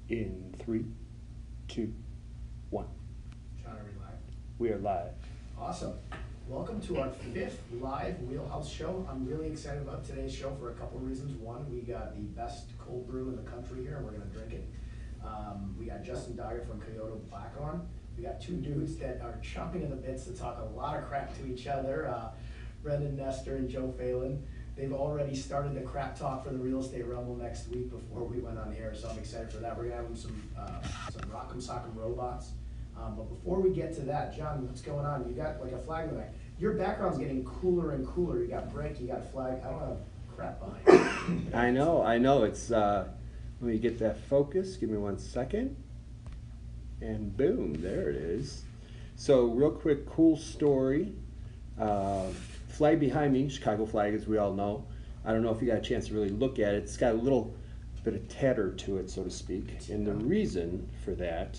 In 3, 2, 1. John, are we live? We are live. Awesome. Welcome to our 5th live Wheelhouse show. I'm really excited about today's show for a couple of reasons. One, we got the best cold brew in the country here, and we're going to drink it. We got Justin Doggett from Kyoto back on. We got two dudes that are chomping at the bits to talk a lot of crap to each other. Brendan Nestor and Joe Phalen. They've already started the crap talk for the Real Estate Rumble next week before we went on air, so I'm excited for that. We're gonna have some Rock'em Sock'em robots. But before we get to that, John, what's going on? You got like a flag in the back. Your background's getting cooler and cooler. You got brick, you got flag. I don't have crap behind you. I know. It's, let me get that focus. Give me 1 second. And boom, there it is. So real quick, cool story. Flag behind me, Chicago flag, as we all know. I don't know if you got a chance to really look at it. It's got a little bit of tatter to it, so to speak. And the reason for that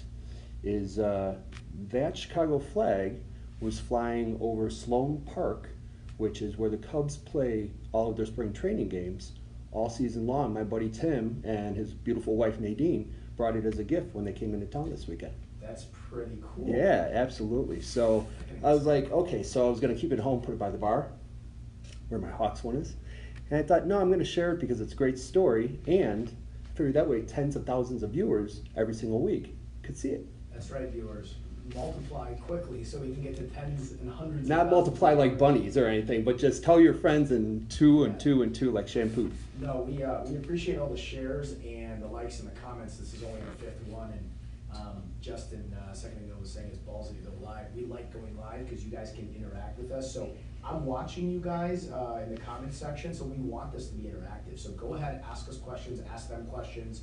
is that Chicago flag was flying over Sloan Park, which is where the Cubs play all of their spring training games all season long. My buddy Tim and his beautiful wife Nadine brought it as a gift when they came into town this weekend. That's pretty cool. Yeah, absolutely. So I was like, okay, so I was going to keep it home, put it by the bar, where my Hawks one is. And I thought, no, I'm going to share it because it's a great story. And I figured that way tens of thousands of viewers every single week could see it. That's right, viewers. Multiply quickly so we can get to tens and hundreds. Not multiply like bunnies or anything, but just tell your friends and two and two and two like shampoo. No, we appreciate all the shares and the likes and the comments. This is only our 5th one, and Justin a second ago was saying it's ballsy to go live. We like going live because you guys can interact with us. So I'm watching you guys in the comments section, so we want this to be interactive. So go ahead, ask us questions, ask them questions.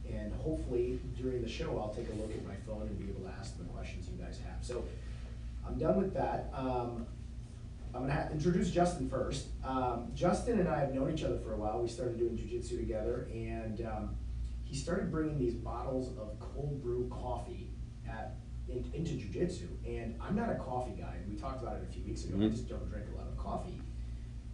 And hopefully during the show, I'll take a look at my phone and be able to ask them the questions you guys have. So I'm done with that. I'm going to introduce Justin first. Justin and I have known each other for a while. We started doing jiu-jitsu together, and he started bringing these bottles of cold brew coffee into jiu-jitsu. And I'm not a coffee guy. We talked about it a few weeks ago. I just don't drink a lot of coffee.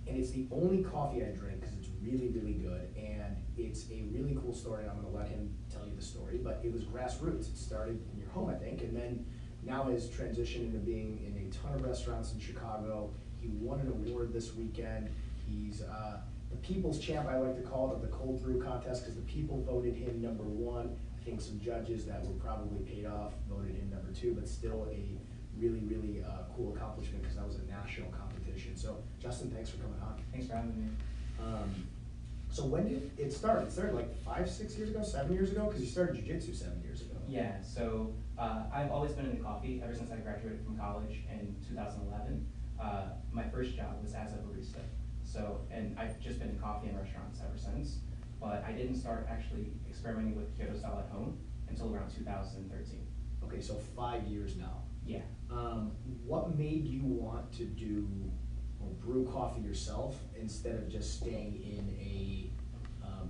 And it's the only coffee I drink because it's really, really good. And it's a really cool story, and I'm going to let him tell you the story. But it was grassroots. It started in your home, I think, and then now has transitioned into being in a ton of restaurants in Chicago. He won an award this weekend. He's the people's champ, I like to call it, of the cold brew contest because the people voted him #1. I think some judges that were probably paid off voted him #2, but still a really, really cool accomplishment because that was a national competition. So, Justin, thanks for coming on. Thanks for having me. So when did it start? It started like 5, 6 years ago, 7 years ago? Because you started jiu-jitsu 7 years ago. Yeah, so I've always been into coffee ever since I graduated from college in 2011. My first job was as a barista. So, and I've just been in coffee and restaurants ever since. But I didn't start actually experimenting with Kyoto style at home until around 2013. Okay, so 5 years now. Yeah. What made you want to do or brew coffee yourself instead of just staying in a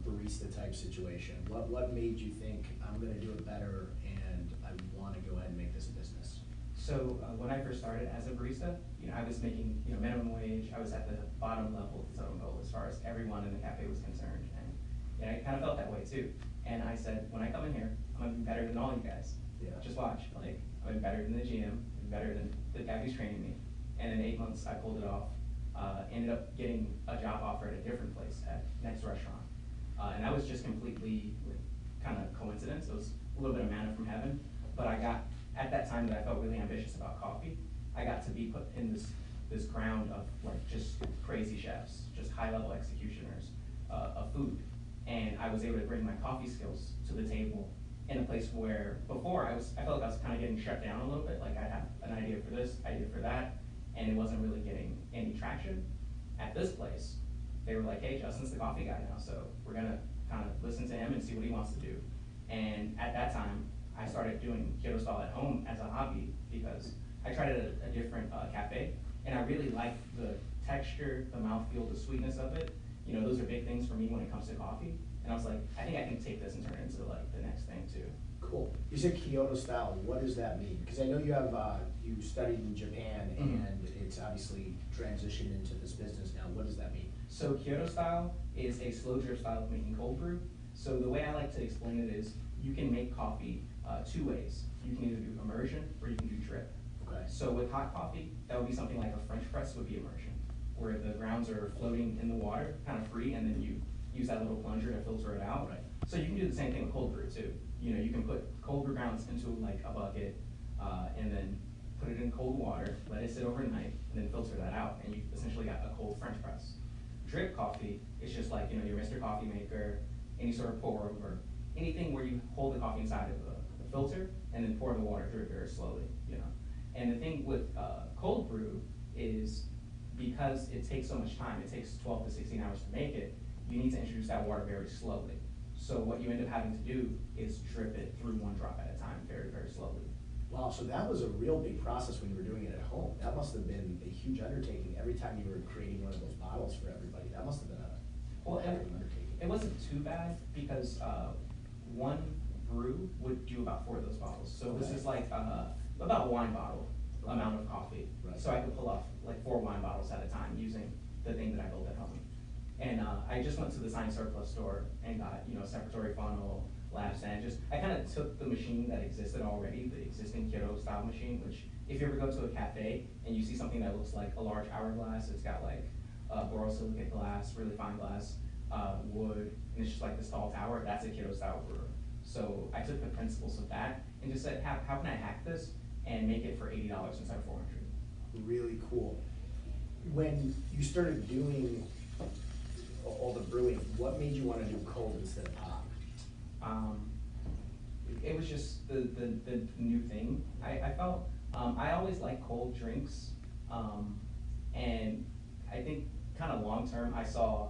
barista type situation? What made you think I'm going to do it better and I want to go ahead and make this a business? So when I first started as a barista, I was making minimum wage. I was at the bottom level of the totem pole as far as everyone in the cafe was concerned, and I kind of felt that way too. And I said, when I come in here, I'm gonna be better than all you guys. Yeah. Just watch. Like, I'm gonna be better than the GM, I'm better than the guy who's training me. And in 8 months, I pulled it off. Ended up getting a job offer at a different place, at next restaurant. And that was just completely kind of coincidence. It was a little bit of manna from heaven. But I got, at that time that I felt really ambitious about coffee, I got to be put in this ground of like just crazy chefs, just high level executioners of food. And I was able to bring my coffee skills to the table in a place where before I felt like I was kind of getting shut down a little bit. Like I have an idea for this, idea for that, and it wasn't really getting any traction. At this place, they were like, hey, Justin's the coffee guy now, so we're gonna kind of listen to him and see what he wants to do. And at that time, I started doing Kyoto style at home as a hobby because I tried it at a different cafe, and I really liked the texture, the mouthfeel, the sweetness of it. Those are big things for me when it comes to coffee. And I was like, I think I can take this and turn it into like the next thing too. Cool. You said Kyoto style. What does that mean? Because I know you have you studied in Japan, and it's obviously transitioned into this business now. What does that mean? So Kyoto style is a slow drip style of making cold brew. So the way I like to explain it is, you can make coffee two ways. You can either do immersion or you can do drip. Okay. So with hot coffee, that would be something like a French press would be immersion, where the grounds are floating in the water, kind of free, and then you use that little plunger to filter it out. Right. So you can do the same thing with cold brew too. You know, you can put cold brew grounds into like a bucket, and then put it in cold water, let it sit overnight, and then filter that out, and you essentially got a cold French press. Drip coffee is just like, you know, your Mr. Coffee maker, any sort of pour over, anything where you hold the coffee inside of the filter and then pour the water through it very slowly, you know. And the thing with cold brew is, because it takes so much time, it takes 12 to 16 hours to make it, you need to introduce that water very slowly. So what you end up having to do is drip it through one drop at a time, very, very slowly. Wow, so that was a real big process when you were doing it at home. That must have been a huge undertaking every time you were creating one of those bottles for everybody. That must have been a heck of an undertaking. It wasn't too bad, because one brew would do about 4 of those bottles. So this Okay. is like about a wine bottle amount of coffee. Right. So I could pull off like 4 wine bottles at a time using the thing that I built at home. And I just went to the science surplus store and got, you know, a separatory funnel, lab stand. I kind of took the machine that existed already, the existing Kyoto style machine, which if you ever go to a cafe and you see something that looks like a large hourglass, it's got like borosilicate glass, really fine glass, wood, and it's just like this tall tower, that's a Kyoto style brewer. So I took the principles of that and just said, how can I hack this and make it for $80 instead of $400? Really cool. When you started doing all the brewing, what made you want to do cold instead of hot? It was just the new thing. I felt, I always liked cold drinks, and I think kind of long term, I saw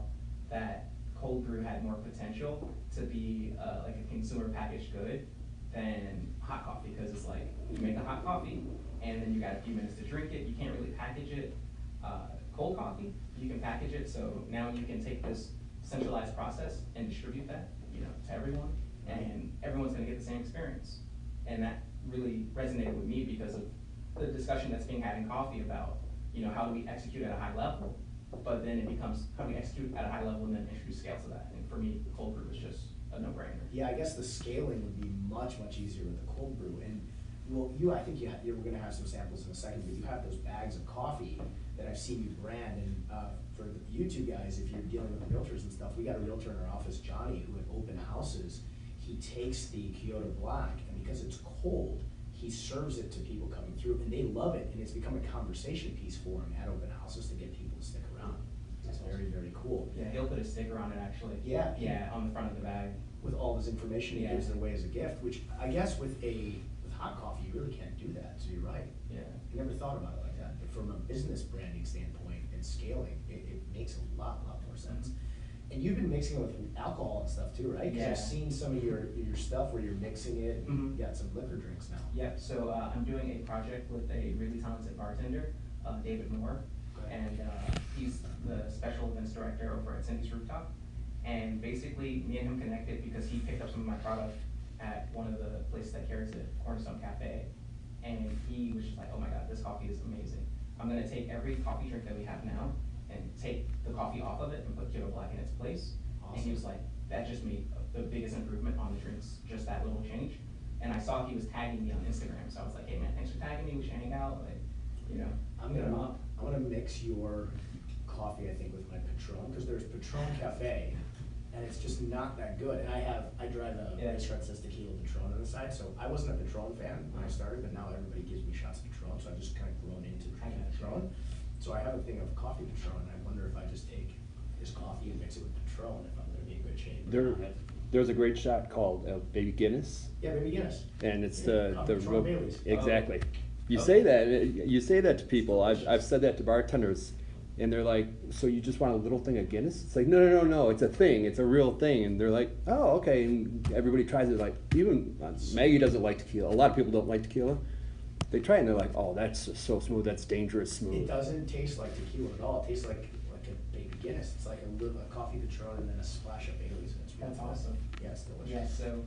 that cold brew had more potential to be like a consumer packaged good than hot coffee, because it's like, you make the hot coffee, and then you got a few minutes to drink it. You can't really package it. Cold coffee, you can package it, so now you can take this centralized process and distribute that, you know, to everyone, and everyone's gonna get the same experience. And that really resonated with me because of the discussion that's being had in coffee about, you know, how do we execute at a high level, but then it becomes, how do we execute at a high level and then introduce scale to that? And for me, cold brew was just a no-brainer. Yeah, I guess the scaling would be much, much easier with the cold brew. And well, I think you're gonna have some samples in a second, but you have those bags of coffee that I've seen you brand. And for you two guys, if you're dealing with realtors and stuff, we got a realtor in our office, Johnny, who at open houses, he takes the Kyoto Black, and because it's cold, he serves it to people coming through, and they love it, and it's become a conversation piece for him at open houses to get people to stick around. It's very, very cool. Yeah, he'll put a sticker on it actually. Yeah. Yeah, on the front of the bag. With all this information he Yeah. gives it away as a gift, which I guess with hot coffee, you really can't do that, so you're right. Yeah. I never thought about it like that, but from a business branding standpoint and scaling, it makes a lot more sense. And you've been mixing it with alcohol and stuff too, right? Because Yeah. I've seen some of your stuff where you're mixing it, and Mhm. you got some liquor drinks now. Yep, so I'm doing a project with a really talented bartender, David Moore, Okay. and he's the special events director over at Cindy's Rooftop. And basically, me and him connected because he picked up some of my product at one of the places that carries it, Cornerstone Cafe. And he was just like, oh my God, this coffee is amazing. I'm gonna take every coffee drink that we have now and take the coffee off of it and put Kyoto Black in its place. And he was like, that just made the biggest improvement on the drinks, just that little change. And I saw he was tagging me on Instagram, so I was like, hey man, thanks for tagging me, we should hang out, like, you know, I'm hit him up. gonna mix your coffee, I think, with my Patron, because there's Patron Cafe, and it's just not that good. And I drive a Yeah. race car that says tequila Patron on the side, so I wasn't a Patron fan when I started, but now everybody gives me shots of Patron, so I've just kind of grown into drinking Patron. So I have a thing of coffee Patron, and I wonder if I just take his coffee and mix it with Patron, if I'm gonna be in good shape. There's a great shot called Baby Guinness, Yeah, baby Guinness. and it's Yeah, the Patron Baileys. exactly. You Oh. you say that to people. I've said that to bartenders, and they're like, "So you just want a little thing of Guinness?" It's like, no, it's a thing. It's a real thing. And they're like, "Oh, okay." And everybody tries it. Like, even Maggie doesn't like tequila. A lot of people don't like tequila. They try it and they're like, "Oh, that's so smooth. That's dangerous It smooth." doesn't taste like tequila at all. It tastes like a baby Guinness. It's like a coffee Patron and then a splash of Bailey's. And it's really That's good. awesome. Yeah, it's delicious. Yeah, so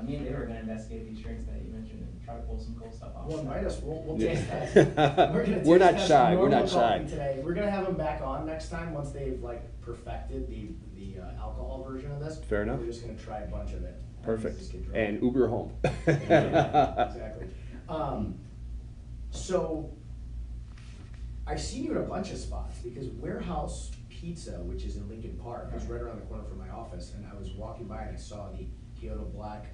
me and David are gonna investigate these drinks that you mentioned and try to pull some cool stuff off. Well, invite us, we'll Yeah. taste test. We're not taste test shy, we're normal not shy. coffee today. We're gonna have them back on next time, once they've like perfected the alcohol version of this. Fair enough. We're just gonna try a bunch of it. Perfect. Just get drunk. And Uber home. Yeah, exactly. So, I've seen you in a bunch of spots, because WheelHouse Pizza, which is in Lincoln Park, was right around the corner from my office, and I was walking by and I saw the Kyoto Black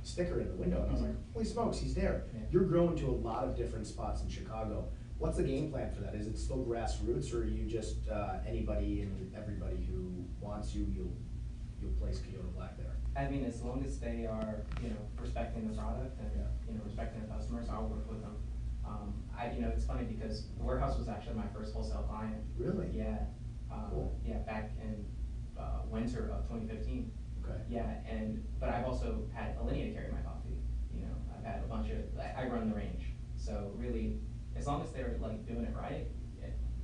sticker in the window, and I was like, holy smokes, he's there. Yeah. You're growing to a lot of different spots in Chicago. What's the game plan for that? Is it still grassroots, or are you just anybody and everybody who wants you, you'll place Kyoto Black there? I mean, as long as they are, respecting the product and, respecting the customers, I'll work with them. It's funny because the WheelHouse was actually my first wholesale client. Really? Yeah. Cool. Yeah, back in winter of 2015. Okay. Yeah, but I've also had a linear carry my coffee. I've had a bunch of, I run the range. So really, as long as they're like doing it right,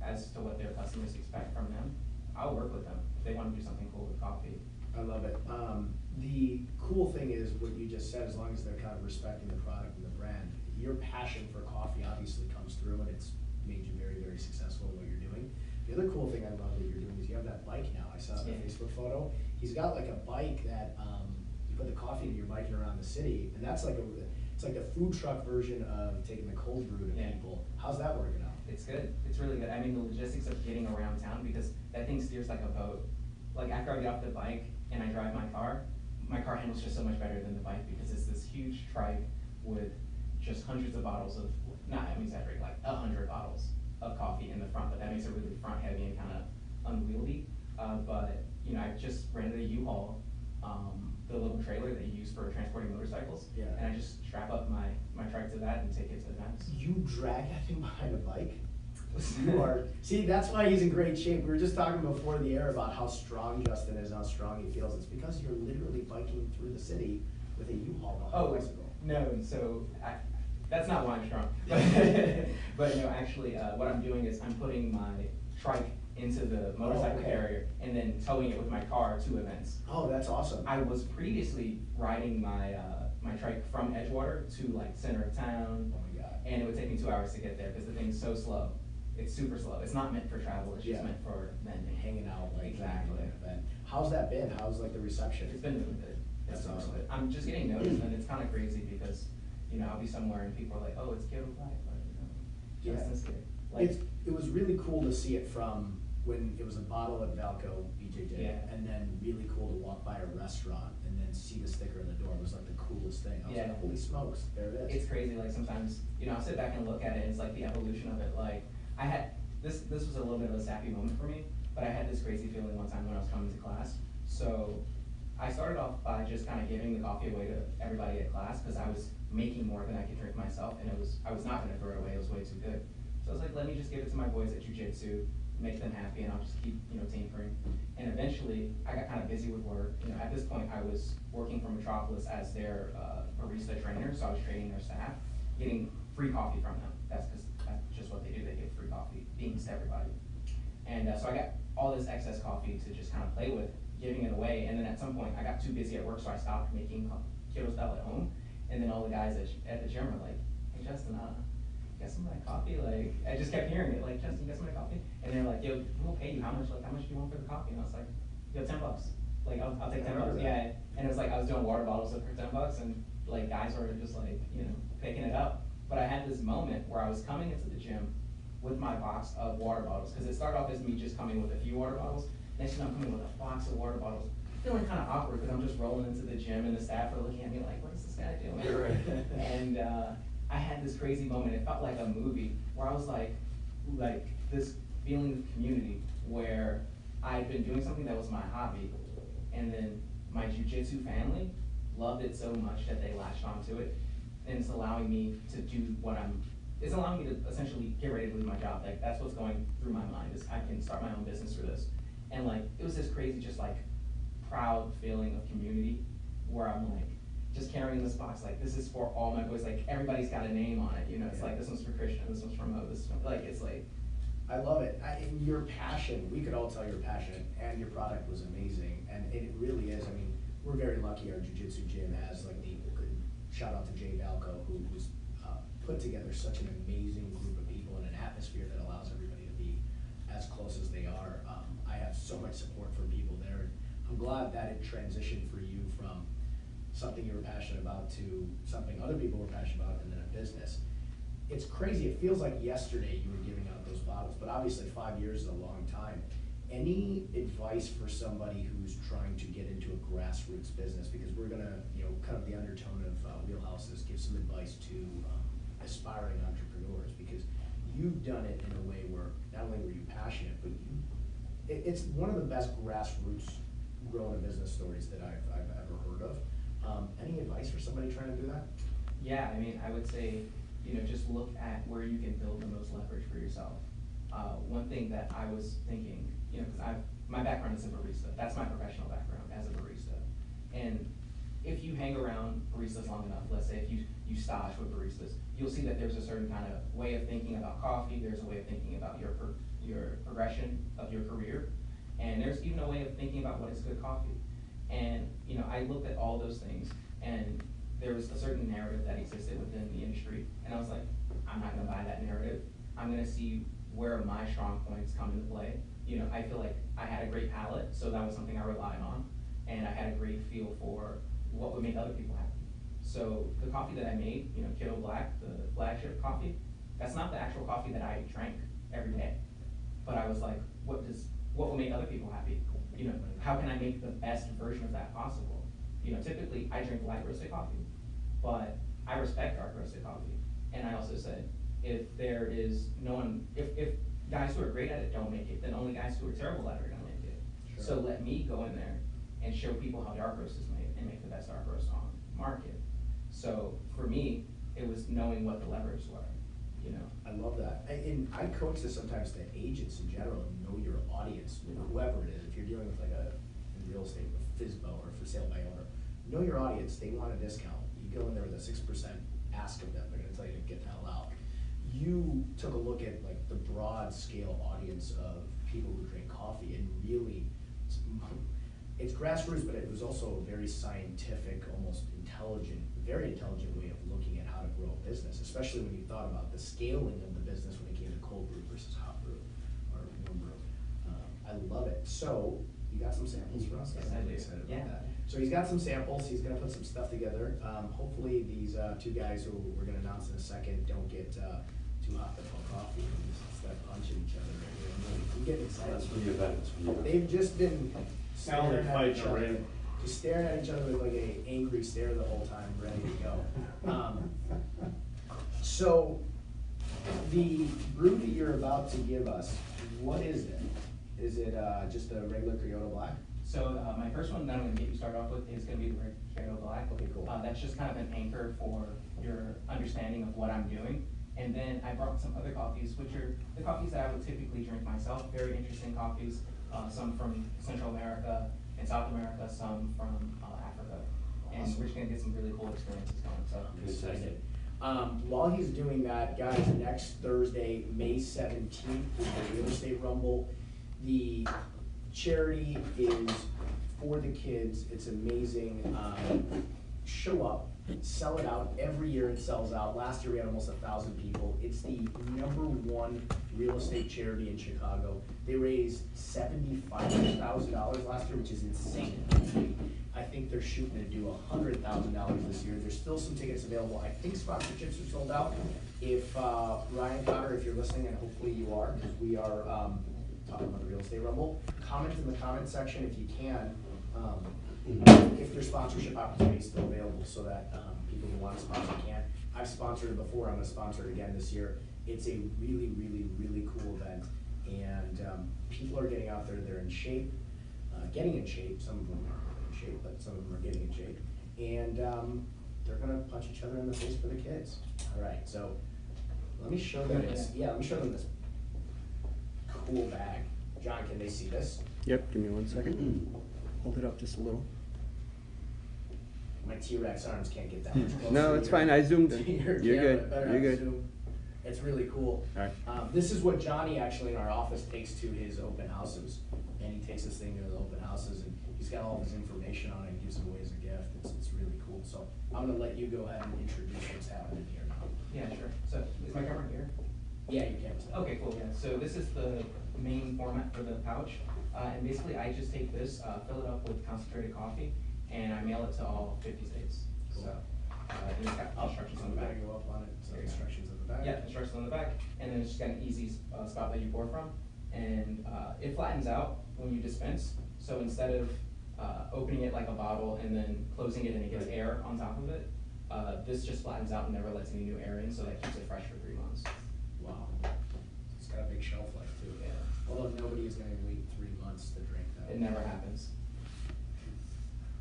as to what their customers expect from them, I'll work with them if they want to do something cool with coffee. I love it. The cool thing is what you just said, as long as they're kind of respecting the product and the brand, your passion for coffee obviously comes through, and it's made you very, very successful in what you're doing. The other cool thing I love that you're doing is you have that bike now. I saw it in the Facebook photo. He's got like a bike that you put the coffee in, you're biking around the city, and that's like it's like a food truck version of taking the cold brew to people. How's that working out? It's good. It's really good. I mean, the logistics of getting around town, because that thing steers like a boat. Like after I get off the bike and I drive my car handles just so much better than the bike, because it's this huge trike with just hundreds of bottles of, I'm exaggerating, like 100 bottles of coffee in the front, but that makes it really front heavy and kind of unwieldy. But I just rented a U-Haul, the little trailer that you use for transporting motorcycles. Yeah. And I just strap up my trike to that and take it to events. You drag that thing behind a bike? You are, see, that's why he's in great shape. We were just talking before the air about how strong Justin is, how strong he feels. It's because you're literally biking through the city with a U-Haul behind a bicycle. No, so that's not why I'm strong. But no, actually, what I'm doing is I'm putting my trike into the motorcycle carrier and then towing it with my car to events. Oh, that's awesome. I was previously riding my my trike from Edgewater to like center of town. Oh my God. And it would take me 2 hours to get there because the thing's so slow. It's super slow. It's not meant for travel. It's just meant for vending. Hanging out, like Exactly. an event. How's that been? How's like the reception? It's been really good. That's awesome. I'm just getting noticed, and it's kind of crazy because I'll be somewhere and people are like, "Oh, it's Kyoto Black," but Justin's here. Like, It was really cool to see it from when it was a bottle at Valco BJJ, Yeah. and then really cool to walk by a restaurant and then see the sticker in the door. It was like the coolest thing. I was like, holy smokes, there it is. It's crazy. Like sometimes, I'll sit back and look at it, and it's like the evolution of it. Like I had this was a little bit of a sappy moment for me, but I had this crazy feeling one time when I was coming to class. So I started off by just kind of giving the coffee away to everybody at class because I was making more than I could drink myself, and I was not going to throw it away. It was way too good. So I was like, let me just give it to my boys at jiu-jitsu, make them happy, and I'll just keep tinkering. And eventually, I got kind of busy with work. At this point, I was working for Metropolis as their barista trainer, so I was training their staff, getting free coffee from them. That's because that's just what they do. They give free coffee, beans to everybody. And so I got all this excess coffee to just kind of play with, giving it away. And then at some point, I got too busy at work, so I stopped making Kyoto style at home. And then all the guys at the gym were like, "Hey Justin, get some of my coffee?" Like I just kept hearing it, like, "Justin, get some of my coffee?" And they're like, "Yo, we'll pay you. How much? Like, how much do you want for the coffee?" And I was like, "Yo, $10. Like, I'll take $10." Yeah. And it was like I was doing water bottles for $10, and like guys were just like picking it up. But I had this moment where I was coming into the gym with my box of water bottles, because it started off as me just coming with a few water bottles. Next thing I'm coming with a box of water bottles, feeling kind of awkward because I'm just rolling into the gym and the staff are looking at me like, "What is this guy doing?" You're right. And I had this crazy moment. It felt like a movie where I was like this feeling of community where I'd been doing something that was my hobby, and then my jiu-jitsu family loved it so much that they latched onto it, and it's allowing me to do it's allowing me to essentially get ready to lose my job. Like that's what's going through my mind is I can start my own business through this. And like it was this crazy, just like proud feeling of community where I'm like just carrying this box, like this is for all my boys, like everybody's got a name on it, it's like this one's for Christian, this one's for Mo, this one, like it's like. I love it. Your passion, we could all tell you're passionate, and your product was amazing, and it really is. I mean, we're very lucky our jiu-jitsu gym has like the, shout out to Jay Valco, who's put together such an amazing group of people and an atmosphere that allows everybody to be as close as they are. I have so much support from people there. I'm glad that it transitioned for you from something you were passionate about to something other people were passionate about and then a business. It's crazy, it feels like yesterday you were giving out those bottles, but obviously 5 years is a long time. Any advice for somebody who's trying to get into a grassroots business? Because we're gonna, kind of the undertone of WheelHouse is give some advice to aspiring entrepreneurs, because you've done it in a way where not only were you passionate, but it's one of the best grassroots growing a business stories that I've ever heard of. Any advice for somebody trying to do that? Yeah, I mean, I would say, just look at where you can build the most leverage for yourself. One thing that I was thinking, because my background is a barista. That's my professional background as a barista. And if you hang around baristas long enough, let's say if you stage with baristas, you'll see that there's a certain kind of way of thinking about coffee. There's a way of thinking about your progression of your career. And there's even a way of thinking about what is good coffee. And, I looked at all those things, and there was a certain narrative that existed within the industry. And I was like, I'm not gonna buy that narrative. I'm gonna see where my strong points come into play. I feel like I had a great palate, so that was something I relied on. And I had a great feel for what would make other people happy. So the coffee that I made, Kiddo Black, the flagship coffee, that's not the actual coffee that I drank every day. But I was like, what will make other people happy? How can I make the best version of that possible? Typically I drink light roasted coffee, but I respect dark roasted coffee. And I also said, if there is no one, if guys who are great at it don't make it, then only guys who are terrible at it are gonna make it. Sure. So let me go in there and show people how dark roast is made and make the best dark roast on the market. So for me, it was knowing what the levers were, I love that. And I coach this sometimes to agents in general, know your audience, whoever it is. If you're dealing with like in real estate, a FSBO or for sale by owner, know your audience. They want a discount. You go in there with a 6% ask of them. They're gonna tell you to get the hell out. You took a look at like the broad scale audience of people who drink coffee and really, it's grassroots, but it was also a very scientific, almost intelligent, very intelligent way of looking at how to grow a business, especially when you thought about the scaling of the business when it came to cold brew versus hot brew or warm brew. I love it. So you got some samples for us? Yes, I'm I really do. excited Yeah. about that. So he's got some samples. He's gonna put some stuff together. Hopefully these two guys who we're gonna announce in a second don't get too hot to pour coffee and just start punching each other. I'm getting excited. That's for the event. They've just been Sound like staring at fights each are other, in. just staring at each other with like a angry stare the whole time, ready to go. So the brew that you're about to give us, what is it? Is it just a regular Kyoto Black? So my first one that I'm gonna get you started off with is gonna be the Red Kiddo Black. Okay, cool. That's just kind of an anchor for your understanding of what I'm doing. And then I brought some other coffees, which are the coffees that I would typically drink myself. Very interesting coffees, some from Central America and South America, some from Africa. And Awesome. we're just gonna get some really cool experiences going, so. I'm excited. While he's doing that, guys, next Thursday, May 17th, is the Real Estate Rumble. The charity is for the kids. It's amazing. Show up, sell it out. Every year it sells out. Last year we had almost 1,000 people. It's the #1 real estate charity in Chicago. They raised $75,000 last year, which is insane. I think they're shooting to do $100,000 this year. There's still some tickets available. I think sponsorships are sold out. If Ryan Cotter, if you're listening, and hopefully you are, because we are talking about the Real Estate Rumble, comment in the comment section if you can, if there's sponsorship opportunities still available, so that people who want to sponsor can. I've sponsored it before. I'm going to sponsor it again this year. It's a really, really, really cool event, and people are getting out there. They're in shape, getting in shape. Some of them aren't really in shape, but some of them are getting in shape, and they're going to punch each other in the face for the kids. All right, so let me show them this. Yeah, let me show them this cool bag. John, can they see this? Yep, give me 1 second. Hold it up just a little. My T-Rex arms can't get that much closer. No, it's fine. I zoomed in. You're good. You're good. Zoom. It's really cool. All right. This is what Johnny actually in our office takes to his open houses. And he takes this thing to the open houses, and he's got all of his information on it and gives it away as I'm gonna let you go ahead and introduce what's happening here now. Yeah, sure. So is my camera here? Yeah, you can. Okay, cool, yeah. So this is the main format for the pouch. And basically I just take this, fill it up with concentrated coffee, and I mail it to all 50 states. Cool. So, and it's got instructions on the back. Go up on it, so There you go. instructions on the back. Yeah, instructions on the back, and then it's just got an easy spot that you pour from. And it flattens out when you dispense, so instead of opening it like a bottle and then closing it and it gets air on top of it, this just flattens out and never lets any new air in, so that keeps it fresh for 3 months. Wow. It's got a big shelf life too. Yeah. Although nobody is gonna wait 3 months to drink that. It never happens.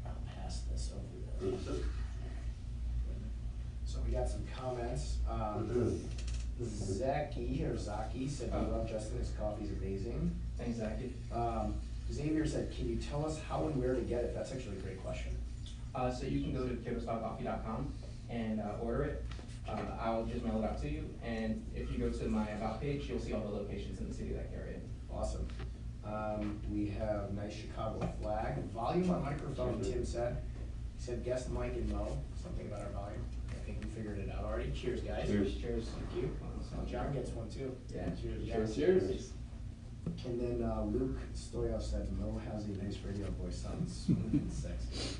I'll pass this over there. So we got some comments. Zaki said, I love Justin, his coffee's amazing. Thanks, Zachy. Xavier said, can you tell us how and where to get it? That's actually a great question. So you can go to kidrowstopcoffee.com and order it. I'll just mail it out to you, and if you go to my About page, you'll see all the locations in the city that carry it. Awesome. We have nice Chicago flag. Volume on microphone, Tim said. He said, guest Mike and Mo, something about our volume. I think we figured it out already. Cheers, guys. Cheers. Cheers. Thank you. John gets one too. Yeah. Cheers, John. Cheers. And then Luke Stoyov said, Mo has a nice radio voice, sounds smooth and sexy.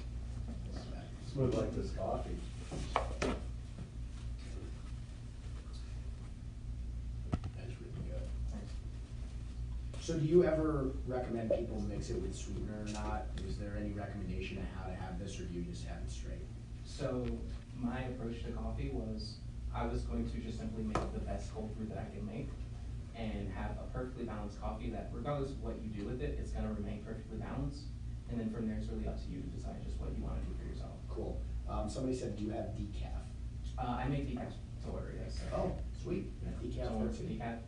Smooth like this coffee. That's really good. So do you ever recommend people mix it with sweetener or not? Is there any recommendation on how to have this, or do you just have it straight? So my approach to coffee was, I was going to just simply make the best cold brew that I can make and have a perfectly balanced coffee that regardless of what you do with it, it's gonna remain perfectly balanced. And then from there, it's really up to you to decide just what you wanna do for yourself. Cool. Somebody said, do you have decaf? I make decaf to order, yes. Oh, sweet. Decaf So for it's tea. decaf,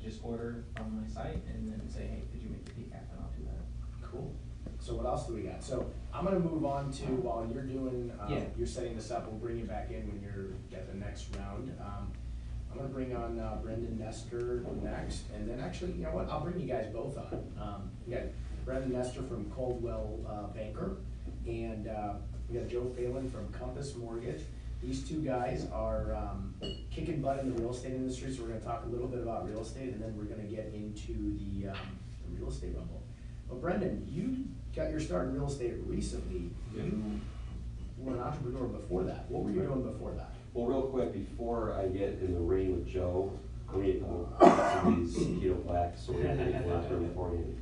just order from my site and then say, hey, could you make the decaf, and I'll do that. Cool. So what else do we got? So I'm gonna move on to, while you're doing, Yeah. you're setting this up, we'll bring you back in when you're at the next round. I'm gonna bring on Brendan Nestor next, and then actually, you know what, I'll bring you guys both on. We got Brendan Nestor from Coldwell Banker, and we got Joe Phalen from Compass Mortgage. These two guys are kicking butt in the real estate industry, so we're gonna talk a little bit about real estate, and then we're gonna get into the real estate rumble. Well, Brendan, you got your start in real estate recently. Yeah. You were an entrepreneur before that. What were you doing before that? Well, real quick, before I get in the ring with Joe, I'm gonna go these keto blacks, so we're gonna take one for beforehand.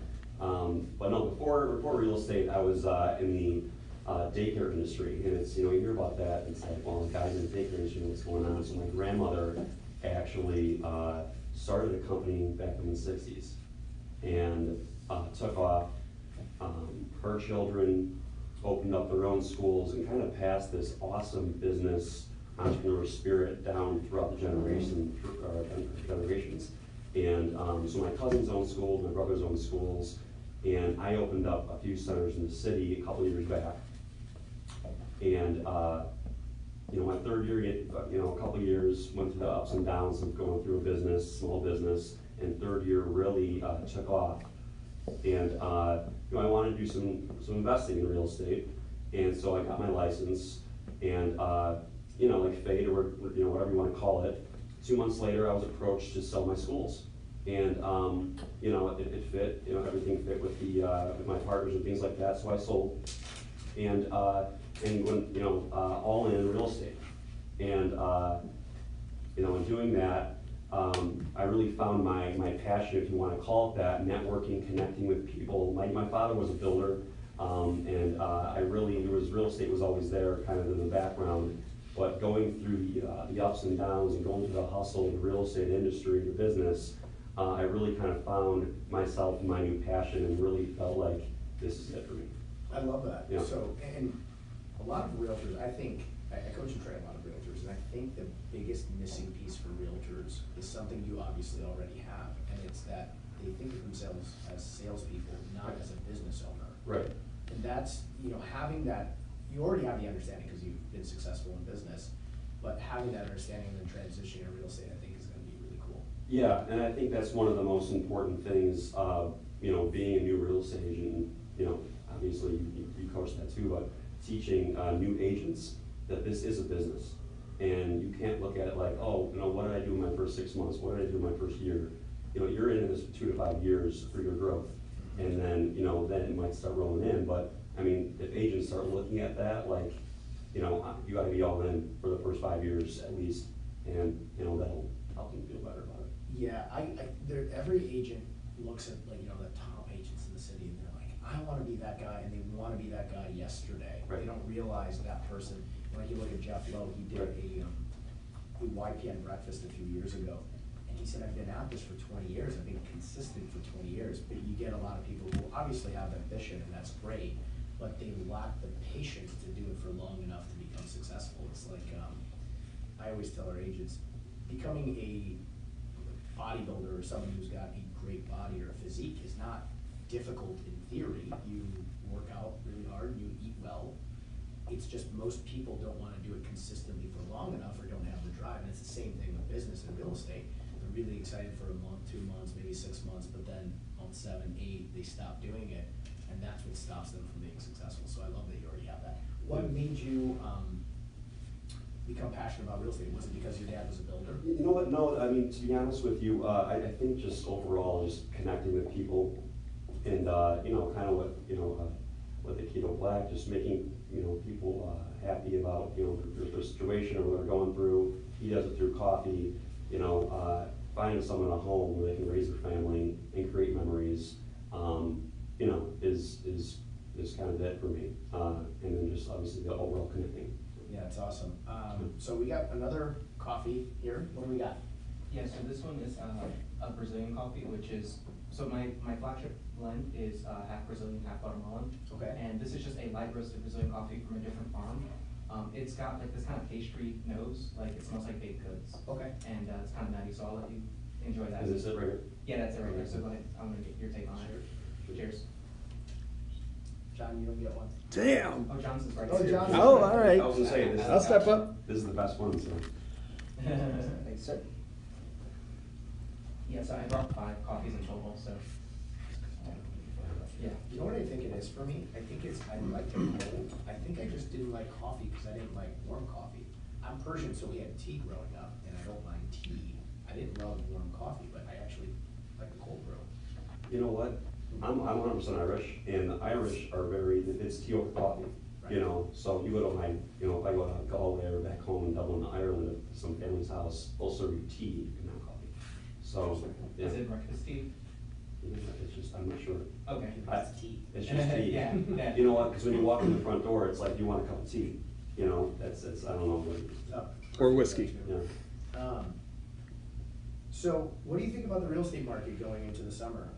But no, before real estate, I was in the daycare industry, and it's, you hear about that, it's like, well, the guys in the daycare industry, what's going on? So my grandmother actually started a company back in the 60s, and took off. Her children opened up their own schools and kind of passed this awesome business entrepreneur spirit down throughout the generations. And so my cousins own schools, my brothers own schools, and I opened up a few centers in the city a couple of years back. And my third year, a couple of years, went through the ups and downs of going through a business, small business, and third year really took off. And I wanted to do some investing in real estate, and so I got my license, and like fate or whatever you want to call it. 2 months later, I was approached to sell my schools, and it fit, everything fit with the with my partners and things like that. So I sold, and went all in real estate, and in doing that. I really found my passion, if you want to call it that, networking, connecting with people. My father was a builder, and real estate was always there, kind of in the background. But going through the ups and downs and going through the hustle of the real estate industry, the business, I really kind of found myself, my new passion, and really felt like this is it for me. I love that. Yeah. So, and a lot of realtors, I think, I coach and train a lot of realtors, and I think the biggest missing piece for realtors is something you obviously already have, and it's that they think of themselves as salespeople, not as a business owner. Right. And that's, having that, you already have the understanding because you've been successful in business, but having that understanding and then transitioning to real estate, I think is gonna be really cool. Yeah, and I think that's one of the most important things, being a new real estate agent, obviously you coach that too, but teaching new agents that this is a business. And you can't look at it like, oh, you know, what did I do in my first 6 months? What did I do in my first year? You know, you're in this for 2 to 5 years for your growth. And then, you know, then it might start rolling in. But, I mean, if agents start looking at that, like, you know, you gotta be all in for the first 5 years at least. And, you know, that'll help them feel better about it. Yeah, every agent looks at, like, you know, the top agents in the city, and they're like, I wanna be that guy, and they wanna be that guy yesterday. Right. They don't realize that person, like, you look at Jeff Lowe, he did a YPN breakfast a few years ago, and he said, I've been at this for 20 years, I've been consistent for 20 years, but you get a lot of people who obviously have ambition, and that's great, but they lack the patience to do it for long enough to become successful. It's like, I always tell our agents, becoming a bodybuilder or someone who's got a great body or a physique is not difficult in theory. You work out really hard, you eat well. It's just most people don't wanna do it consistently for long enough or don't have the drive. And it's the same thing with business and real estate. They're really excited for a month, 2 months, maybe 6 months, but then month 7, 8, they stop doing it. And that's what stops them from being successful. So I love that you already have that. What made you become passionate about real estate? Was it because your dad was a builder? You know what, no, I mean, to be honest with you, I think just overall, just connecting with people and, you know, kind of what the keto black, just making, you know, people happy about, you know, their situation or what they're going through. He does it through coffee, you know, finding someone a home where they can raise their family and create memories, you know, is kind of it for me. And then just obviously the overall connecting. Yeah, it's awesome. So we got another coffee here. What do we got? Yeah, so this one is a Brazilian coffee, which is, so my flagship blend is half Brazilian, half Guatemalan. Okay. And this is just a light roasted Brazilian coffee from a different farm. It's got like this kind of pastry nose, like it smells like baked goods. Okay. And it's kind of nutty, so I'll let you enjoy that. Is this it right here? Yeah, that's it right there, so go ahead, I'm gonna get your take on it. Cheers. John, you don't get one? Damn. Oh, Johnson's right Oh, there. Johnson. Oh, all right. I was gonna say, I'll step up. This is the best one, so. Thanks, sir. Yeah, so I brought 5 coffees in total, so. Yeah. You know what I think it is for me? I think it's, I like it cold. I think I just didn't like coffee because I didn't like warm coffee. I'm Persian, so we had tea growing up, and I don't mind tea. I didn't love warm coffee, but I actually like the cold brew. You know what? I'm 100% Irish, and the Irish are very, it's tea over coffee, you know? So you go to my, you know, if I go to Galway or back home in Dublin, Ireland, at some family's house, they'll serve you tea and not coffee. So, yeah. Is it breakfast tea? You know, it's just, I'm not sure. Okay. It's tea. It's just tea. Yeah, yeah. You know what, because when you walk in the front door, it's like you want a cup of tea, you know? That's, I don't know what it is. Oh, Or whiskey. Yeah. So what do you think about the real estate market going into the summer?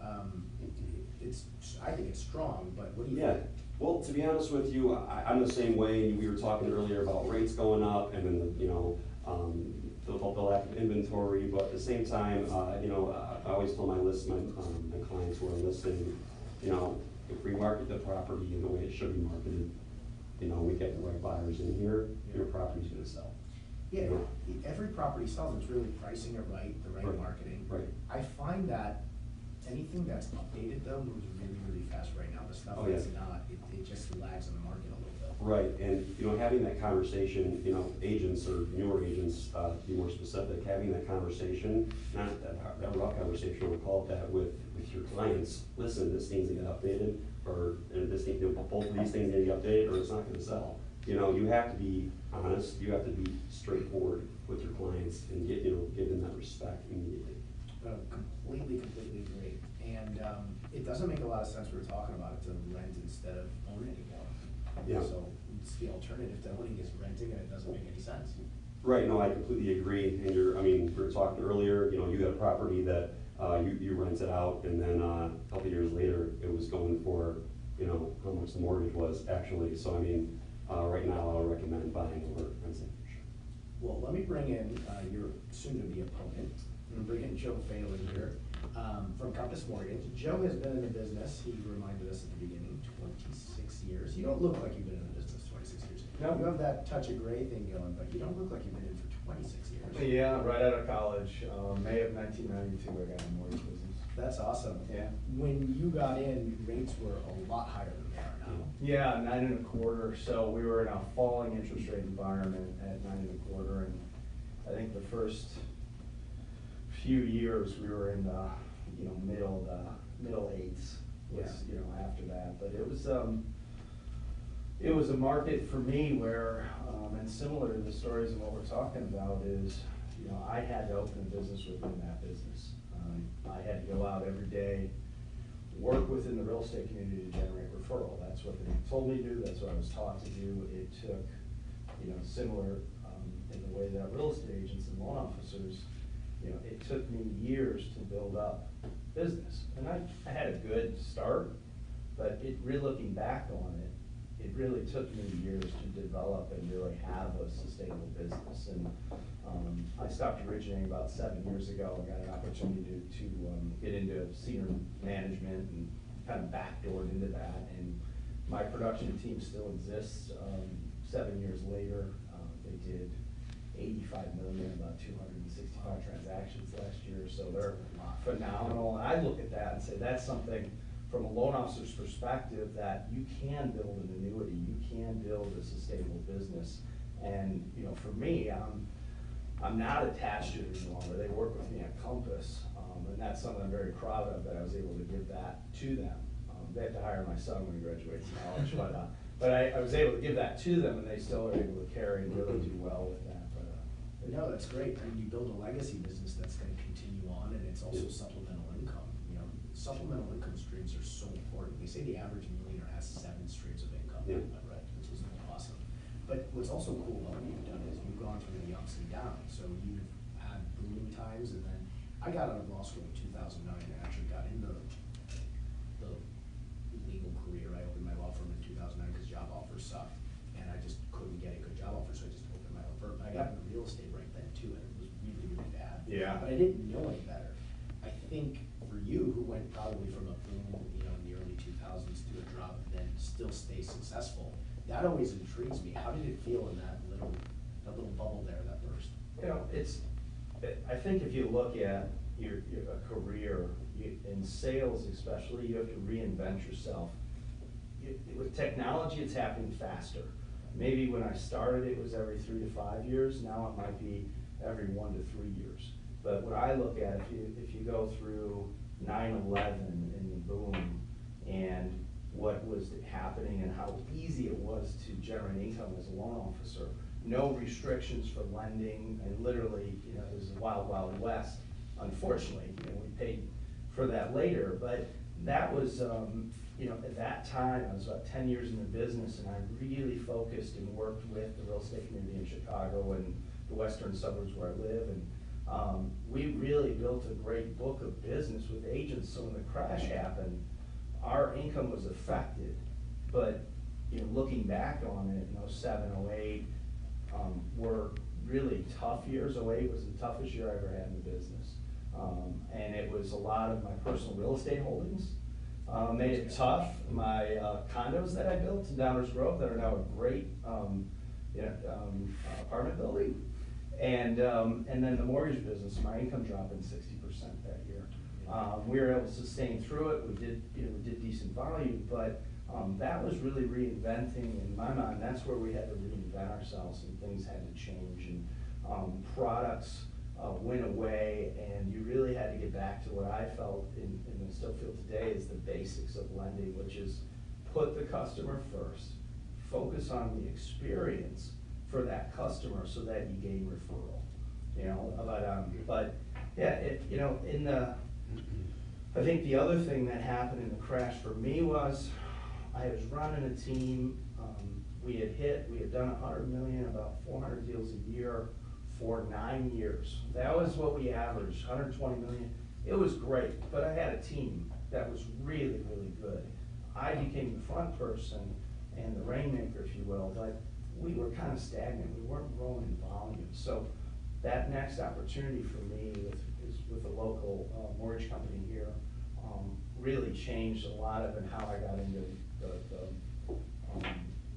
I think it's strong, but what do you Yeah, think? well, to be honest with you, I'm the same way. We were talking earlier about rates going up and then, you know, the lack of inventory, but at the same time, you know, I always tell my clients who are listening, you know, if we market the property in the way it should be marketed, you know, we get the right buyers in here, your property's gonna sell. Yeah, You know? every property sells, it's really pricing it right, the right Right, marketing. right. I find that anything that's updated though moves really, really fast right now. The stuff Oh, yeah. that's not, it just lags on the market a little bit. Right, and, you know, having that conversation, you know, agents or newer agents, to be more specific, having that conversation, not that raw conversation, we'll call it that, with your clients. Listen, this needs to get updated, or this needs, both of these things need to get updated, or it's not gonna sell. You know, you have to be honest, you have to be straightforward with your clients and give them that respect immediately. Completely agree. And it doesn't make a lot of sense, we were talking about it, to rent instead of own anymore. Yeah. So it's the alternative to owning is renting, and it doesn't make any sense. Right, no, I completely agree, and we were talking earlier, you know, you got a property that, you rented out, and then, a couple of years later, it was going for, you know, how much the mortgage was actually, so I mean, right now, I would recommend buying over renting. Well, let me bring in your soon-to-be opponent. I'm gonna bring in Joe Phalen here from Compass Mortgage. Joe has been in the business, he reminded us at the beginning, 26 years. You don't look like you've been in the business 26 years. No. You have that touch of gray thing going, but you don't look like you've been in for 26 years. Yeah, right out of college, May of 1992, I got a mortgage business. That's awesome. Yeah. When you got in, rates were a lot higher than they are now. Yeah, 9.25%. So we were in a falling interest rate environment at 9.25%, and I think the first few years we were in the middle eights. Was after that, but it was a market for me where, and similar to the stories and what we're talking about is, I had to open a business within that business. I had to go out every day, work within the real estate community to generate referral. That's what they told me to do, that's what I was taught to do. It took, similar in the way that real estate agents and loan officers, it took me years to build up business. And I had a good start, but looking back on it, it really took me years to develop and really have a sustainable business. And I stopped originating about 7 years ago. I got an opportunity to get into senior management and kind of backdoored into that. And my production team still exists 7 years later. They did 85 million, about 265 transactions last year. So they're phenomenal. And I look at that and say that's something from a loan officer's perspective that you can build an annuity, you can build a sustainable business. And for me, I'm not attached to it any longer. They work with me at Compass, and that's something I'm very proud of, that I was able to give that to them. They had to hire my son when he graduates college, but I was able to give that to them, and they still are able to carry and really do well with that. No, that's great. I mean, you build a legacy business that's going to continue on, and it's also supplemental income. Supplemental income streams are so important. They say the average millionaire has 7 streams of income, Yeah. I've read, which is awesome. But what's also cool about what you've done is you've gone through the ups and downs. So you've had booming times, and then I got out of law school in 2009 and actually got into the legal career. I opened my law firm in 2009 because job offers sucked, and I just couldn't get a good job offer, so I just opened my own firm. I got into real estate right then too, and it was really, really bad. Yeah. But I didn't know any better. I think for you, who went probably from a boom, in the early 2000s to a drop, and then still stay successful, that always intrigues me. How did it feel in that little bubble there that burst? I think if you look at your career, in sales especially, you have to reinvent yourself. With technology, it's happening faster. Maybe when I started, it was every 3 to 5 years. Now it might be every 1 to 3 years. But what I look at, if you go through 9/11 and the boom and what was happening and how easy it was to generate income as a loan officer, no restrictions for lending, and literally, it was the wild, wild west. Unfortunately, we paid for that later, but that was, at that time, I was about 10 years in the business, and I really focused and worked with the real estate community in Chicago and the western suburbs where I live, and we really built a great book of business with agents. So when the crash happened, our income was affected, but looking back on it, 07, 08 were really tough years. 08 was the toughest year I ever had in the business, and it was a lot of my personal real estate holdings made it tough. My condos that I built in Downers Grove that are now a great apartment building. And then the mortgage business, my income dropped in 60% that year. We were able to sustain through it. We did decent volume, but that was really reinventing in my mind. That's where we had to reinvent ourselves, and things had to change, and products went away, and you really had to get back to what I felt and I still feel today is the basics of lending, which is put the customer first, focus on the experience for that customer so that you gain referral, but yeah, I think the other thing that happened in the crash for me was I was running a team. We had done 100 million, about 400 deals a year for 9 years. That was what we averaged, 120 million. It was great, but I had a team that was really, really good. I became the front person and the rainmaker, if you will, but we were kind of stagnant. We weren't growing in volume. So that next opportunity for me with a local mortgage company here really changed a lot of how I got into the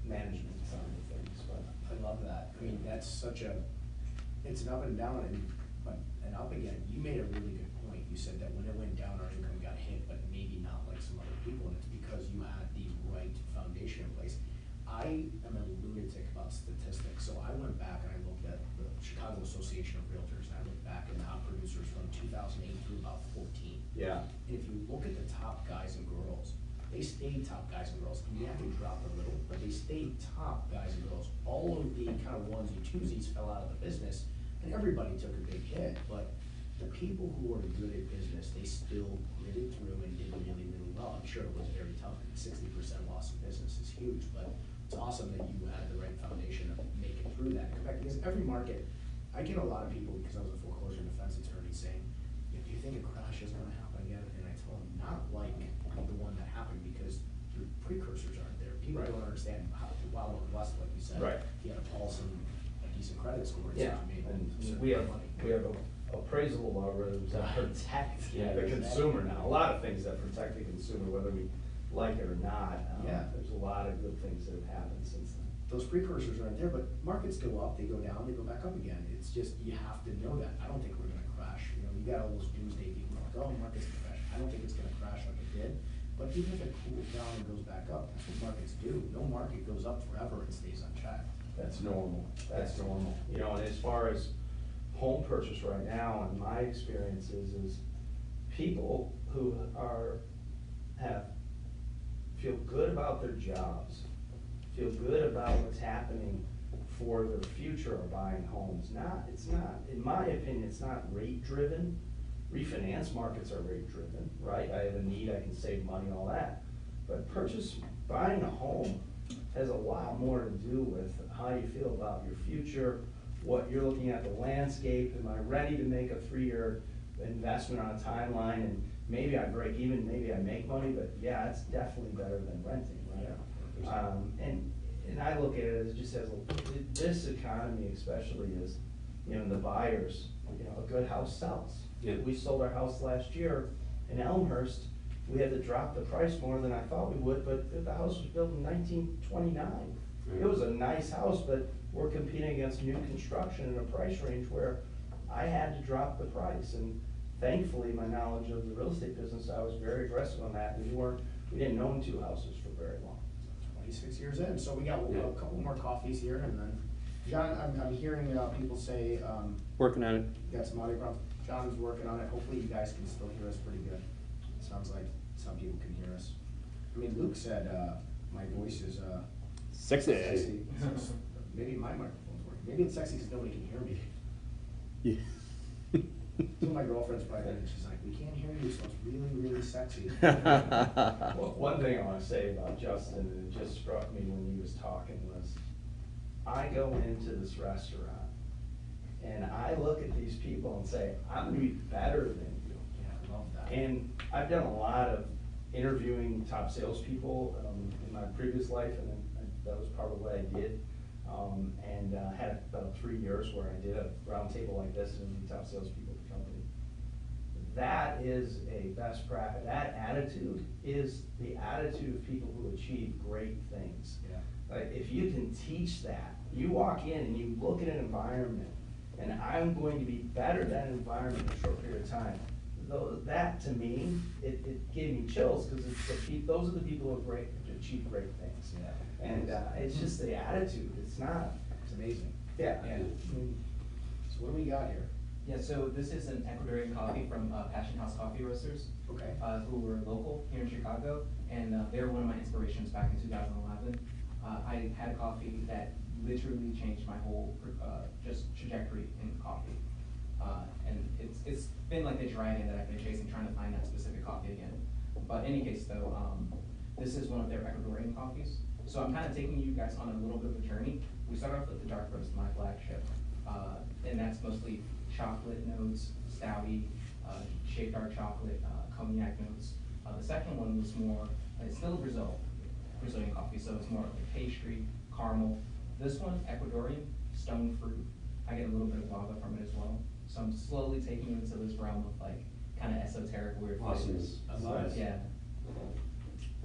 management side of things. But I love that. I mean, that's it's an up and down, but an up again. You made a really good point. you said that when it went down, our income got hit, but maybe not like some other people, and it's because you had the right foundation in place. I am a lunatic about statistics, so I went back and I looked at the Chicago Association of Realtors, and I looked back at top producers from 2008 through about 14. Yeah. And if you look at the top guys and girls, they stayed top guys and girls. Yeah, they dropped a little, but they stayed top guys and girls. All of the kind of onesie twosies fell out of the business, and everybody took a big hit. But the people who are good at business, they still gritted through and did really, really well. I'm sure it was very tough. 60% loss of business is huge, but it's awesome that you had the right foundation to make it through that. Because every market, I get a lot of people, because I was a foreclosure and defense attorney, saying, "Do you think a crash is going to happen again?" And I tell them, not like the one that happened, because the precursors aren't there. People Right. don't understand how the Wild Wild West, like you said. Right. He had a pulse and a decent credit score. And Yeah, so he made and a certain we have amount of money. appraisal algorithms that protect Yeah, the exactly. consumer now. A lot of things that protect the consumer, whether we like it or not. Yeah. There's a lot of good things that have happened since then. Those precursors aren't there, but markets go up, they go down, they go back up again. It's just, you have to know that. I don't think we're gonna crash. You know, you got all those doomsday people like, oh, market's gonna crash. I don't think it's gonna crash like it did. But even if it cools down and goes back up, that's what markets do. No market goes up forever and stays unchecked. That's normal. That's normal. You know, and as far as home purchase right now, and my experiences is people who feel good about their jobs, feel good about what's happening for their future are buying homes. It's not, in my opinion, it's not rate driven. Refinance markets are rate driven, right? I have a need, I can save money, all that. But buying a home has a lot more to do with how you feel about your future, what you're looking at, the landscape. Am I ready to make a 3-year investment on a timeline, and maybe I break even, maybe I make money, but yeah, it's definitely better than renting, right? And I look at it as just as this economy especially is, you know, the buyers, you know, a good house sells. Yeah. We sold our house last year in Elmhurst. We had to drop the price more than I thought we would, but the house was built in 1929. It was a nice house, but we're competing against new construction in a price range where I had to drop the price. And thankfully, my knowledge of the real estate business, I was very aggressive on that. We didn't own 2 houses for very long. 26 years in, so we got a couple more coffees here, and then, John, I'm hearing people say, Working on it. you got some audio problems. John's working on it. Hopefully you guys can still hear us pretty good. Sounds like some people can hear us. I mean, Luke said, my voice is, Sexy. Maybe my microphone's working. Maybe it's sexy because nobody can hear me. Yeah. So my girlfriend's probably, and she's like, we can't hear you, so it's really, really sexy. Well, one thing I want to say about Justin, and it just struck me when he was talking, was I go into this restaurant and I look at these people and say, I'm gonna be better than you. Yeah, I love that. And I've done a lot of interviewing top salespeople in my previous life, and then that was part of what I did. And had about 3 years where I did a roundtable like this and interviewed top salespeople at the company. That is a best practice. That attitude is the attitude of people who achieve great things. Yeah. Like, if you can teach that, you walk in and you look at an environment, and I'm going to be better than that environment in a short period of time. That, to me, it gave me chills, because those are the people who have achieve great things. Yeah. And it's just the attitude. It's not. It's amazing. Yeah. So what do we got here? Yeah, so this is an Ecuadorian coffee from Passion House Coffee Roasters, Okay. who were local here in Chicago, and they were one of my inspirations back in 2011. I had a coffee that literally changed my whole just trajectory in coffee. And it's been like the dragon that I've been chasing, trying to find that specific coffee again. But in any case though, this is one of their Ecuadorian coffees. So I'm kind of taking you guys on a little bit of a journey. We start off with the dark roast, my flagship, and that's mostly chocolate notes, stouty, shaped dark chocolate, cognac notes. The second one was more, it's still a Brazilian coffee, so it's more like pastry, caramel. This one, Ecuadorian, stone fruit. I get a little bit of guava from it as well. So I'm slowly taking you into this realm of like kind of esoteric, weird flavors. I love it. Yeah.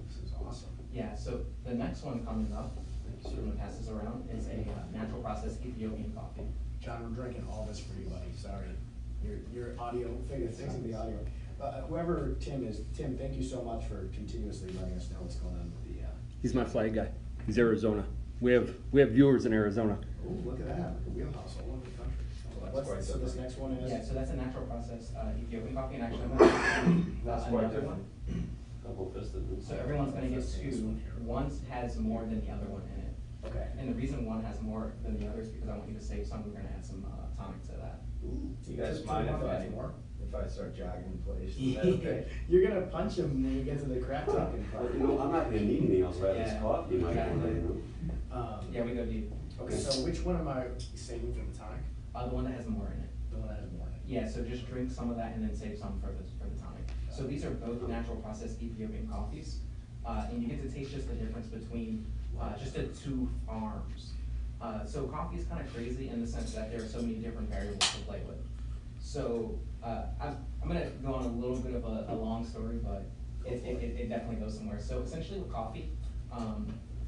This is awesome. Yeah, so the next one coming up, I'm going to pass this around, is a natural process Ethiopian coffee. John, we're drinking all this for you, buddy. Sorry. Your audio, fixing the audio. Whoever Tim is, Tim, thank you so much for continuously letting us know what's going on with the, He's my flag guy. He's Arizona. We have viewers in Arizona. oh, look at that, look at WheelHouse all over the country. Well, that's What's, quite so this different. next one is? Yeah, so that's a natural process, Ethiopian coffee, and actually I'm gonna That's do quite another different. one. Double fisted. So everyone's gonna get two. One has more than the other one in it. Okay. And the reason one has more than the other is because I want you to save some. We're gonna add some tonic to that. Ooh, You guys so mind one has if more? I start jogging in place? Is that okay? You're gonna punch him when you get to the crap talking Well, part. you know, I'm not gonna need anything else right this Yeah. coffee, my Exactly. friend. Yeah, we go deep. Okay, so which one am I saving for the tonic? The one that has more in it. The one that has more in it. Yeah, so just drink some of that and then save some for the tonic. So these are both natural processed Ethiopian coffees. And you get to taste just the difference between, just the two farms. So coffee is kind of crazy in the sense that there are so many different variables to play with. So, I'm gonna go on a little bit of a long story, but it definitely goes somewhere. So essentially with coffee,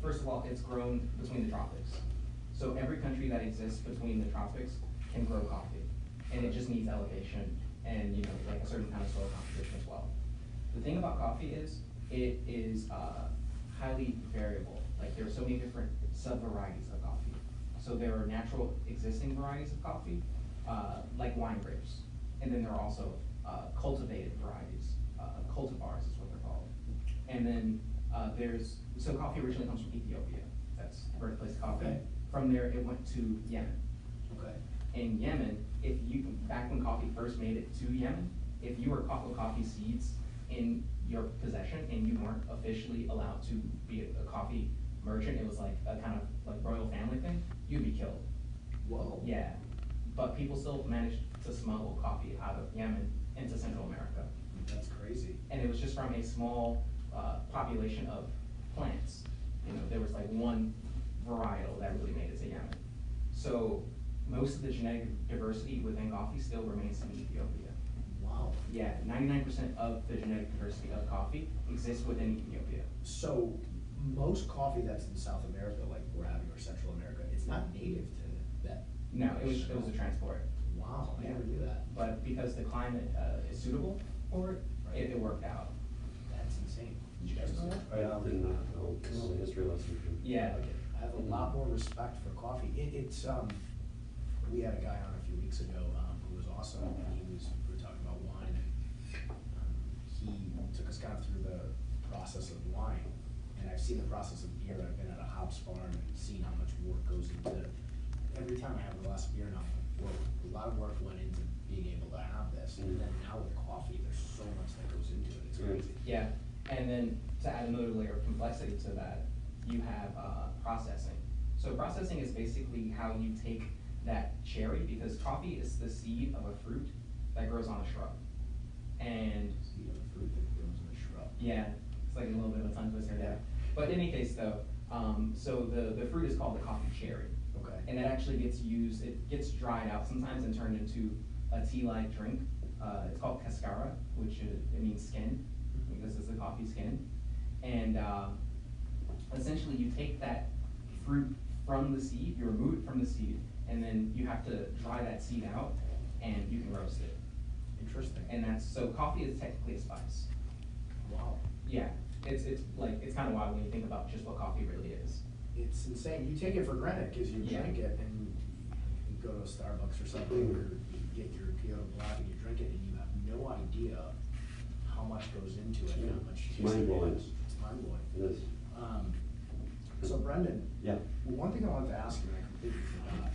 first of all, it's grown between the tropics. So every country that exists between the tropics can grow coffee, and it just needs elevation and, you know, like a certain kind of soil composition as well. The thing about coffee is, it is highly variable. Like, there are so many different sub-varieties of coffee. So there are natural existing varieties of coffee, like wine grapes. And then there are also cultivated varieties, cultivars is what they're called. And then so coffee originally comes from Ethiopia. That's birthplace of coffee. Okay. From there, it went to Yemen. Okay. In Yemen, back when coffee first made it to Yemen, if you were caught with coffee seeds in your possession and you weren't officially allowed to be a coffee merchant, it was like a kind of like royal family thing, you'd be killed. Whoa. Yeah, but people still managed to smuggle coffee out of Yemen into Central America. That's crazy. And it was just from a small population of plants. You know, there was like one varietal that really made it to Yemen. So most of the genetic diversity within coffee still remains in Ethiopia. Wow. Yeah, 99% of the genetic diversity of coffee exists within Ethiopia. So most coffee that's in South America, like we're having, or Central America, it's not native to that. No, it was a transport. Wow, I Yeah. never knew that. But because the climate is suitable for it, it worked out. That's insane. Did you guys know that? I did not know, this is a history lesson. Yeah. I have a lot more respect for coffee. It's, we had a guy on a few weeks ago, who was awesome, and we were talking about wine, and, he took us kind of through the process of wine. And I've seen the process of beer. I've been at a hops farm and seen how much work goes into, every time I have a glass of beer now, well, a lot of work went into being able to have this. And then now with coffee, there's so much that goes into it, it's crazy. Yeah, and then to add another layer of complexity to that, you have processing. So processing is basically how you take that cherry, because coffee is the seed of a fruit that grows on a shrub. And Seed of a fruit that grows in a shrub. yeah, it's like a little bit of a tongue twister there. But in any case though, so the fruit is called the coffee cherry. Okay. And it actually gets used, it gets dried out sometimes and turned into a tea-like drink. It's called cascara, which it means skin, because it's the coffee skin. And essentially you take that fruit from the seed, you remove it from the seed, and then you have to dry that seed out and you can roast it. Interesting. And so coffee is technically a spice. Wow. Yeah, it's kind of wild when you think about just what coffee really is. It's insane. You take it for granted because you Yeah. drink it and you go to a Starbucks or something, or you get your Kyoto Black and you drink it and you have no idea how much goes into it, Yeah. how much. It's mind-blowing. It's mind-blowing. It is. So Brendan. Yeah. One thing I wanted to ask you, and I completely forgot.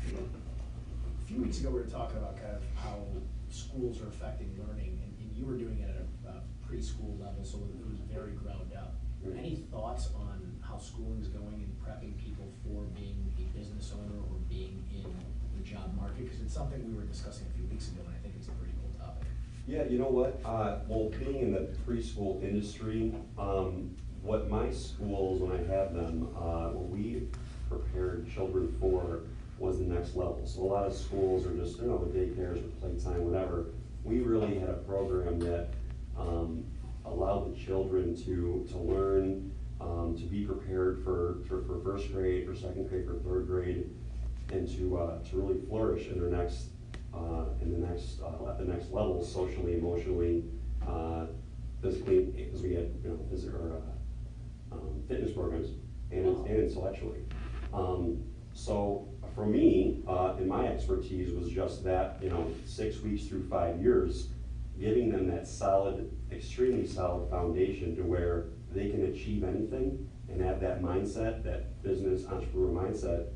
A few weeks ago, we were talking about kind of how schools are affecting learning, and you were doing it at a preschool level, so it was very ground up. Right. Any thoughts on how schooling's going and prepping people for being a business owner or being in the job market? Because it's something we were discussing a few weeks ago, and I think it's a pretty cool topic. Yeah, you know what, well, being in the preschool industry, what my schools, when I had them, what we prepared children for was the next level. So a lot of schools are just, you know, the daycares or playtime, whatever. We really had a program that allowed the children to learn, to be prepared for first grade, for second grade, for third grade, and to really flourish in their next in the next, at the next level, socially, emotionally, physically, because we get, you know, fitness programs and intellectually. So for me, and my expertise was just that, you know, 6 weeks through 5 years, giving them that solid, extremely solid foundation to where they can achieve anything and have that mindset, that business entrepreneur mindset.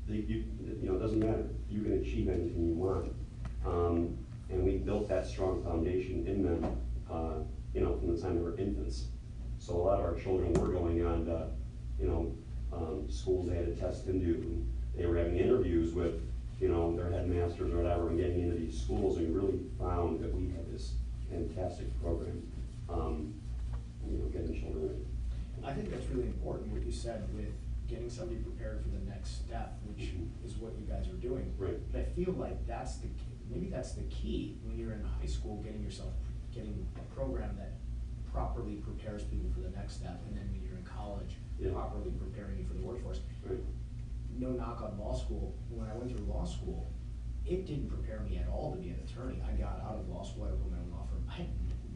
You know, it doesn't matter. You can achieve anything you want. And we built that strong foundation in them, you know, from the time they were infants. So a lot of our children were going on to, you know, schools they had to test into. They were having interviews with, you know, their headmasters or whatever, and getting into these schools, and we really found that we had this fantastic program, you know, getting children in. I think that's really important, what you said with getting somebody prepared for the next step, which is what you guys are doing. Right. But I feel like that's the, maybe that's the key when you're in high school, getting a program that properly prepares people for the next step, and then when you're in college, Yeah. properly preparing you for the workforce. Right. No knock on law school, when I went through law school, it didn't prepare me at all to be an attorney. I got out of law school, I opened my own law firm, I had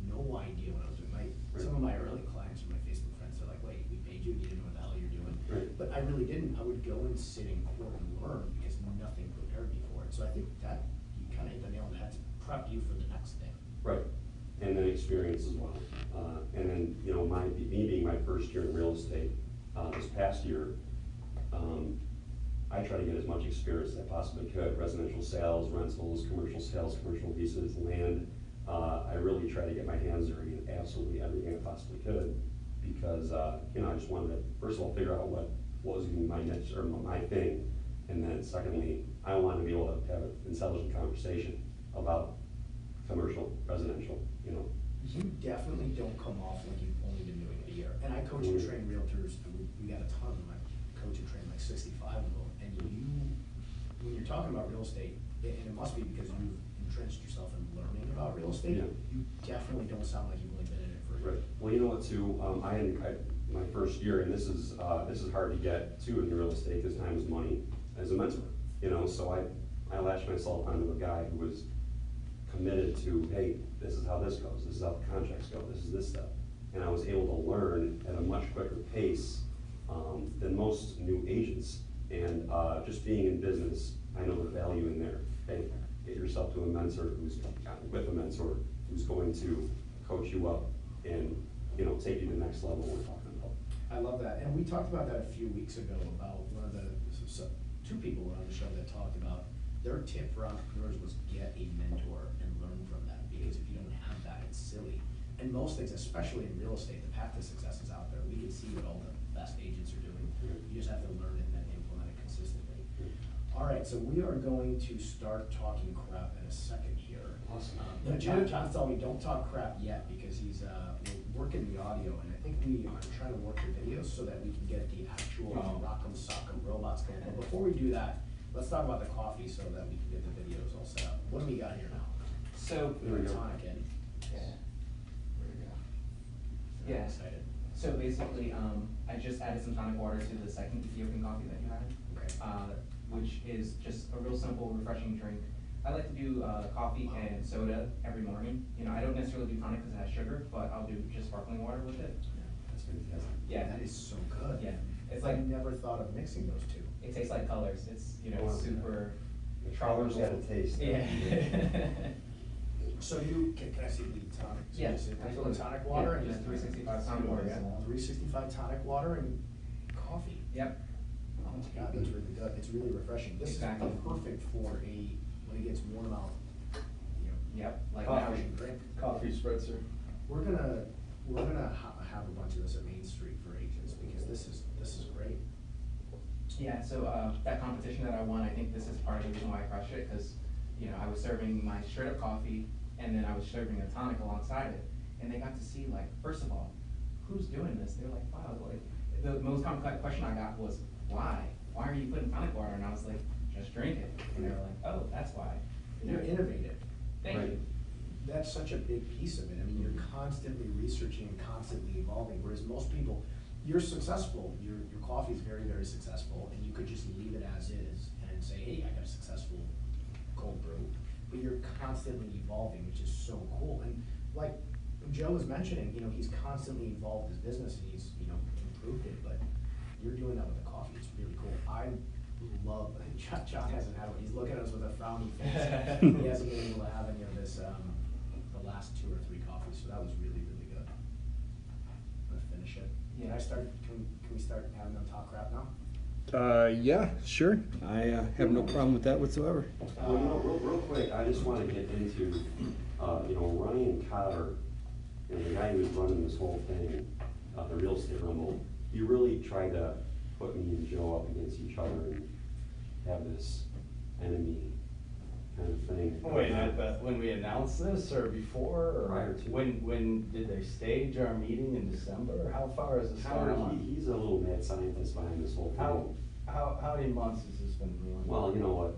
no idea what I was doing. Some of my early clients from my Facebook friends, they're like, wait, we paid you, you didn't know what the hell you're doing. Right. But I really didn't. I would go and sit in court and learn because nothing prepared me for it. So I think that, you kinda hit the nail on the head, to prep you for the next thing. Right, and then experience as well. And then, you know, me being my first year in real estate, this past year, I try to get as much experience as I possibly could, residential sales, rentals, commercial leases, land. I really try to get my hands dirty in absolutely everything I possibly could, because, you know, I just wanted to, first of all, figure out what was going to be my niche, or my thing. And then secondly, I wanted to be able to have an intelligent conversation about commercial, residential, you know. You definitely don't come off like you've only been doing it a year. And I coach and train realtors, we got a ton of them. I coach and train like 65 of them. And when you're talking about real estate, and it must be because you've entrenched yourself in learning about real estate, Yeah. you definitely don't sound like you've only been in it for a year. Right. Well, you know what, too, my first year, and this is hard to get too in real estate, because time is money, as a mentor, you know, so I latched myself onto a guy who was committed to, hey, this is how this goes, this is how the contracts go, this is this stuff. And I was able to learn at a much quicker pace than most new agents. And just being in business, I know the value in there. Hey, get yourself to a mentor who's going to coach you up and, you know, take you to the next level we're talking about. I love that. And we talked about that a few weeks ago about two people were on the show that talked about their tip for entrepreneurs was get a mentor and learn from them, because if you don't have that, it's silly. And most things, especially in real estate, the path to success is out there. We can see what all the best agents are doing. You just have to learn it and then implement it consistently. All right, so we are going to start talking crap in a second here. Awesome. John's telling me don't talk crap yet, because we're working the audio, and I think we are trying to work the videos so that we can get the actual rock'em sock'em robots going. But before we do that, let's talk about the coffee so that we can get the videos all set up. What do we got here now? So, There we go. Tonic in. yeah, There we go. Yeah. I'm excited. so basically, I just added some tonic water to the second Ethiopian coffee that you had, Okay. which is just a real simple, refreshing drink. I like to do coffee and soda every morning. You know, I don't necessarily do tonic because it has sugar, but I'll do just sparkling water with it. That's fantastic. Yeah. That is so good. Yeah, it's I like, never thought of mixing those two. it tastes like colors. It's, you know, Wow. super. The colors got a taste. Yeah. So can I see the tonic? So Yeah, you said absolutely. Tonic water Yeah, and just 365 tonic water, yeah. 365 tonic water and coffee. Yep. Oh my God, that's really good. It's really refreshing. This Exactly. is perfect for when it gets warm out, you know, Yep, like Coffee. now. refreshing drink. Coffee spritzer. We're gonna have a bunch of this at Main Street for agents, because this is great. Yeah, so that competition that I won, I think this is part of the reason why I crushed it, because, you know, I was serving my straight up coffee, and then I was serving a tonic alongside it, and they got to see, like, first of all, who's doing this? They're like, wow, like, the most common question I got was, why? Why are you putting tonic water? And I was like, just drink it. And they were like, oh, that's why. You're innovative. Thank Right. you. That's such a big piece of it. I mean, you're constantly researching and constantly evolving, whereas most people, you're successful, your coffee is very, very successful, and you could just leave it as is and say, hey, I got a successful cold brew. But constantly evolving, which is so cool. And like Joe was mentioning, you know, he's constantly evolved his business and he's, you know, improved it, but you're doing that with the coffee, it's really cool. I love, John hasn't had one, he's looking at us with a frowny face. He hasn't been able to have any of this, the last 2 or 3 coffees, so that was really, really good. I'm gonna finish it. Can I start, can we start having them talk crap now? Yeah, sure. I have no problem with that whatsoever. Well, you know, real quick, I just want to get into, you know, Ryan Cotter, you know, the guy who was running this whole thing, the real estate rumble. He really tried to put me and Joe up against each other and have this enemy kind of thing. Wait, when we announced this, or before, or? Prior to. When did they stage our meeting in December? How far has this Cotter, gone on? he's a little mad scientist behind this whole thing. How many months has this been brewing? Well, you know what?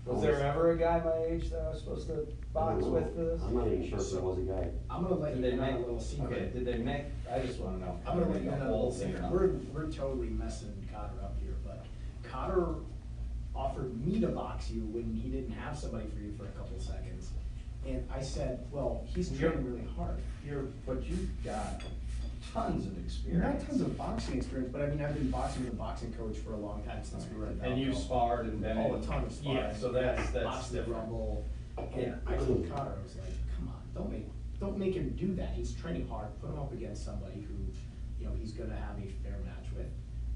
Was there ever a guy my age that I was supposed to box with for this? I'm not even sure if there was a guy. I'm gonna let Did you they in on make, a little secret. okay, did they make, I just wanna know. I'm gonna let you The in on a whole little thing secret. up. We're totally messing Cotter up here, but Cotter offered me to box you when he didn't have somebody for you for a couple seconds. And I said, well, he's training really hard. But you've got tons of experience. Not tons of boxing experience, but I mean, I've been boxing with a boxing coach for a long time since we were at And you've Valco. sparred and been All in- the time of sparring. Yeah, so that's Boxed the different. Rumble. And Yeah. I told Cotter, I was like, come on, don't make him do that. He's training hard. Put him up against somebody who, you know, he's gonna have a fair match with.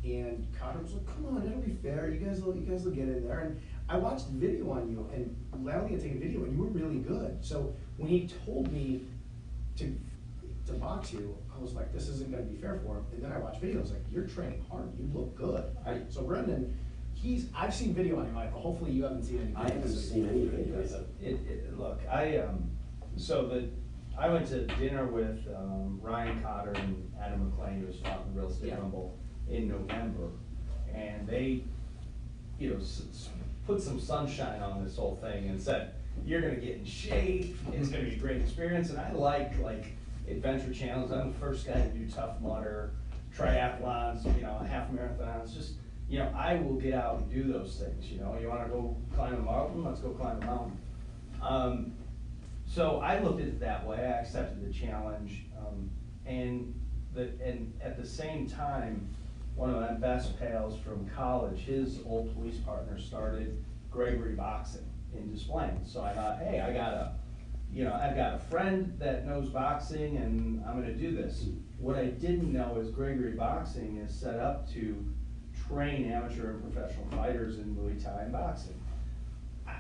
And Cotter was like, come on, it'll be fair. You guys will get in there. And I watched the video on you, and Lally had taken a video, and you were really good. So when he told me to box you, I was like, this isn't gonna be fair for him. And then I watched videos, like, you're training hard, you look good. So Brendan, I've seen video on him, Michael, hopefully you haven't seen any. I haven't seen any videos. Look, I went to dinner with Ryan Cotter and Adam McLean, who was fought in the Real Estate Yeah. Rumble in November, and they, you know, put some sunshine on this whole thing and said, you're gonna get in shape, it's gonna be a great experience. And I like adventure channels. I'm the first guy to do Tough Mudder, triathlons, you know, half marathons. Just, you know, I will get out and do those things. You know, you wanna go climb a mountain, let's go climb a mountain. So I looked at it that way. I accepted the challenge, and at the same time, one of my best pals from college, his old police partner started Gregory Boxing in Des Plaines. So I thought, hey, I've got a friend that knows boxing, and I'm gonna do this. What I didn't know is Gregory Boxing is set up to train amateur and professional fighters in Muay Thai and boxing.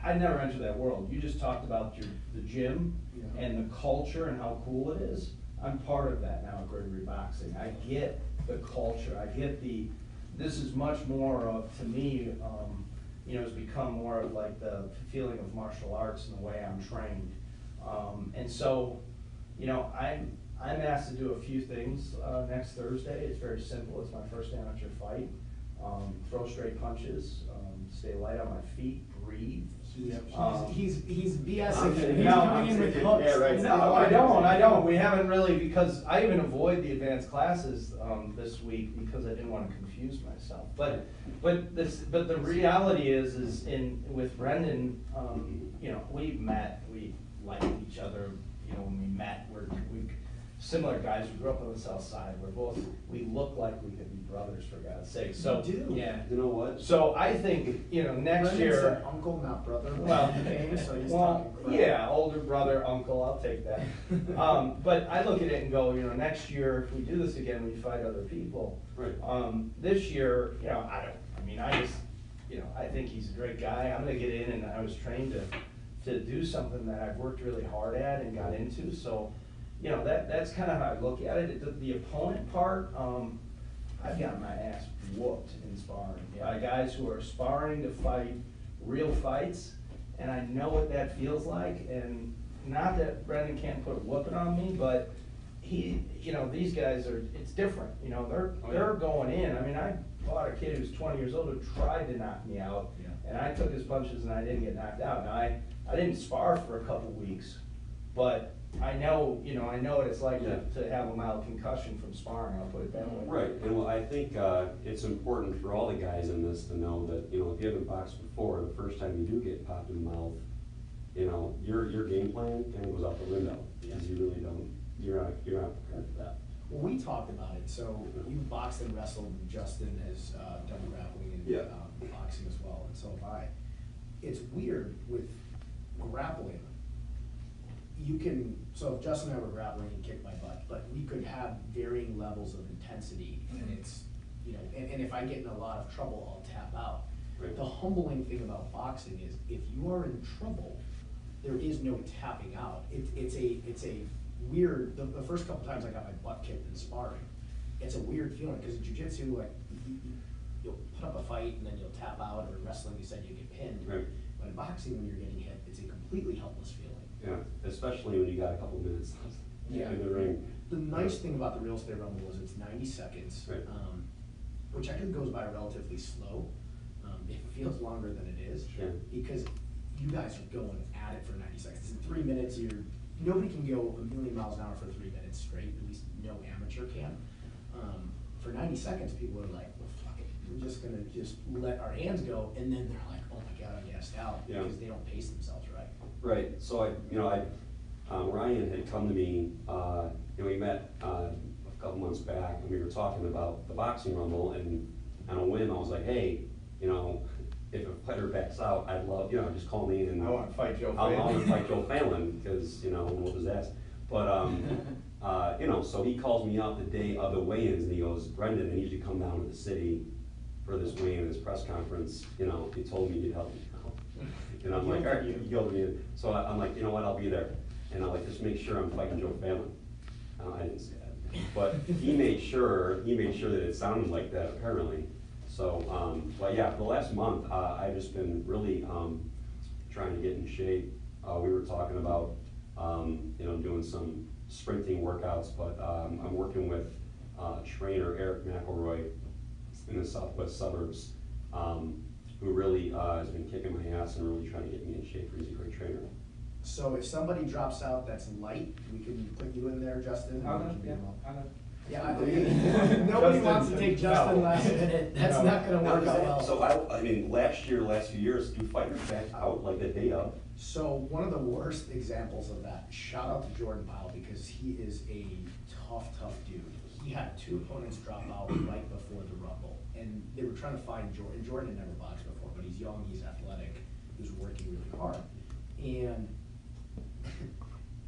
I never entered that world. You just talked about the gym and the culture and how cool it is. I'm part of that now at Gregory Boxing. I get the culture. I get this is much more of, to me, you know, it's become more of like the feeling of martial arts and the way I'm trained. And so, you know, I'm asked to do a few things next Thursday. It's very simple. It's my first amateur fight. Throw straight punches, stay light on my feet, breathe. He's BSing. He's No, coming in with hooks. yeah, right. No, I don't. We haven't really, because I even avoid the advanced classes this week because I didn't want to confuse myself. But the reality is with Brendan, you know, we've met, we like each other. You know, when we met, we're similar guys. We grew up on the South Side. We look like we could be brothers, for God's sake. So You do. yeah. You know what? So I think, you know, next Brendan's year. an uncle, not brother. Well, Okay, so he's well, talking crap. yeah, older brother, uncle, I'll take that. But I look at it and go, you know, next year, if we do this again, we fight other people. Right. This year, you know, I think he's a great guy. I'm gonna get in, and I was trained to do something that I've worked really hard at and got into, so, you know, that's kind of how I look at it. The opponent part, I've gotten my ass whooped in sparring by guys who are sparring to fight real fights, and I know what that feels like. And not that Brendan can't put a whooping on me, but you know, these guys it's different. You know, they're going in. I mean, I fought a kid who's 20 years old who tried to knock me out, and I took his punches and I didn't get knocked out. Now I didn't spar for a couple weeks, but I know what it's like to have a mild concussion from sparring, I'll put it that way. Right, and well, I think it's important for all the guys in this to know that, you know, if you haven't boxed before, the first time you do get popped in the mouth, you know, your game plan kind of goes out the window, because you really don't, you're not prepared for that. Well, we talked about it, so you boxed and wrestled, Justin has done grappling and Yeah. boxing as well, and so have I. It's weird with grappling. You can, so if Justin and I were grappling, he'd kick my butt, but we could have varying levels of intensity, and it's, you know, and if I get in a lot of trouble, I'll tap out. Right. The humbling thing about boxing is, if you are in trouble, there is no tapping out. It's a weird, the first couple times I got my butt kicked in sparring, it's a weird feeling, because in jiu-jitsu, like, you'll put up a fight and then you'll tap out, or in wrestling, you said you get pinned. Right. But in boxing, when you're getting hit, it's a completely helpless feeling. Yeah, especially when you got a couple minutes left Yeah. in the ring. The nice thing about the Real Estate Rumble is it's 90 seconds, Right. which actually goes by relatively slow. It feels longer than it is, Yeah. because you guys are going at it for 90 seconds. In 3 minutes, nobody can go a million miles an hour for 3 minutes straight, at least no amateur can. For 90 seconds, people are like, well, fuck it, we're just gonna just let our hands go, and then they're like, oh my God, I'm gassed out, Yeah. because they don't pace themselves right. Right, so Ryan had come to me, we met a couple months back, and we were talking about the boxing rumble, and on a whim, I was like, hey, you know, if a fighter backs out, I'd love, you know, just call me and I want to fight Joe I Phalen. want to fight Joe Phalen, because, you know, what was that? But, you know, so he calls me up the day of the weigh-ins, and he goes, Brendan, I need you to come down to the city for this weigh-in, this press conference, you know, he told me he'd help me out. And I'm like, all right, you yelled me in. So I'm like, you know what, I'll be there. And I'm like, just make sure I'm fighting Joe Phalen. I didn't say that. But he made sure that it sounded like that, apparently. So, but yeah, for the last month, I've just been really trying to get in shape. We were talking about, you know, doing some sprinting workouts, but I'm working with trainer Eric McElroy in the southwest suburbs, who really has been kicking my ass and really trying to get me in shape. He's a great trainer. So if somebody drops out that's light, we can put you in there, Justin. and we can beat him up. Yeah, I mean, nobody wants to take Justin no. last minute, that's No. not gonna work out well. So I mean, last few years, do fighters back out like the day of? So one of the worst examples of that, shout out to Jordan Powell, because he is a tough dude. He had 2 opponents drop out right before the Rumble, and they were trying to find Jordan. Jordan had never boxed before, but he's young, he's athletic, he was working really hard. And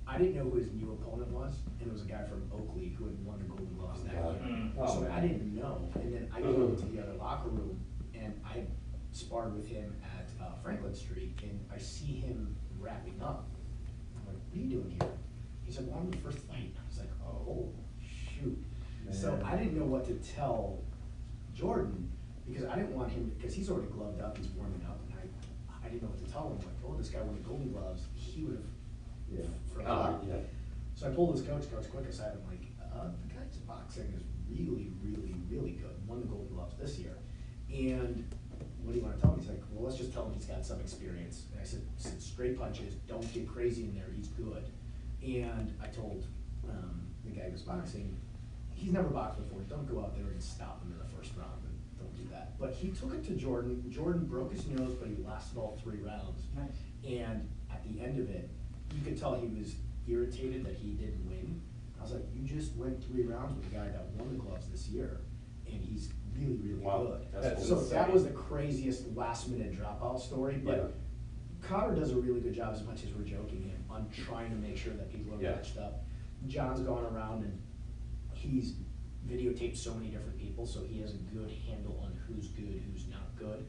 I didn't know who his new opponent was, and it was a guy from Oakley who had won the Golden Gloves that year. Oh, So man. I didn't know, and then I go into the other locker room, and I sparred with him at Franklin Street, and I see him wrapping up. I'm like, what are you doing here? He's like, well, I'm the first fight. I was like, oh, shoot. So Man. I didn't know what to tell Jordan, because I didn't want him, because he's already gloved up, he's warming up, and I didn't know what to tell him. Like, oh, this guy won the Golden Gloves, he would have Yeah. forgot. Yeah. So I pulled his coach quick aside, I'm like, the guy's boxing is really good, won the Golden Gloves this year. And what do you wanna tell him? He's like, well, let's just tell him he's got some experience. And I said straight punches, don't get crazy in there, he's good. And I told the guy who's boxing, he's never boxed before, don't go out there and stop him in the first round, and don't do that. But he took it to Jordan, Jordan broke his nose, but he lasted all 3 rounds. Nice. And at the end of it, you could tell he was irritated that he didn't win. I was like, you just went 3 rounds with a guy that won the gloves this year, and he's really Wow, good. that's So insane. that was the craziest last minute dropout story, Yeah. but Connor does a really good job, as much as we're joking him, on trying to make sure that people are Yeah. matched up. John's gone around and he's videotaped so many different people, so he has a good handle on who's good, who's not good.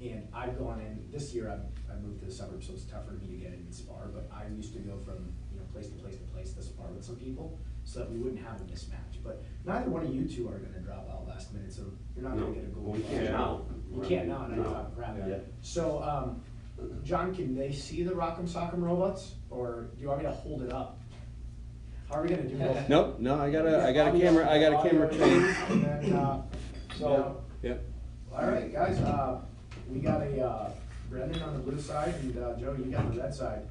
And I've gone in, this year I moved to the suburbs, so it's tougher for me to get in and spar, but I used to go from, you know, place to place to place to spar with some people, so that we wouldn't have a mismatch. But neither one of you two are gonna drop out last minute, so you're not No, gonna get a goal. well, we can't now. You can't now, and I'm No. talking crap. Yeah. So, John, can they see the Rock'em Sock'em robots, or do you want me to hold it up? How are we gonna do this? Nope, no, I got a camera trained. And then, So- Yep. all right, guys, we got a Brendan on the blue side, and Joe, you got the red side.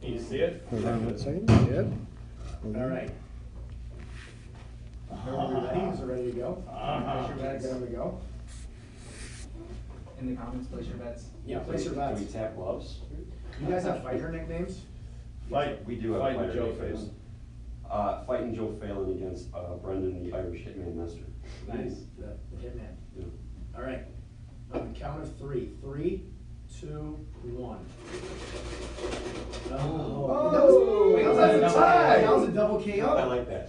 Can you see it? Hold on one second, yep. Hold All on. right. Everybody ready? Is it ready to go? Uh-huh. Get them to go. in the comments, place your bets. Yeah, place your Can bets. we tap gloves? You guys have fighter nicknames? We do have a Fighting fighter Joe nicknames. Fighting Joe Phalen against Brendan, the Irish hitman Nestor. Nice. The hitman. Yeah. All right, on the count of three. 3, 2, 1. Oh. That was, Wait, that was was that a a double tie. KO? That was a double KO. I like that.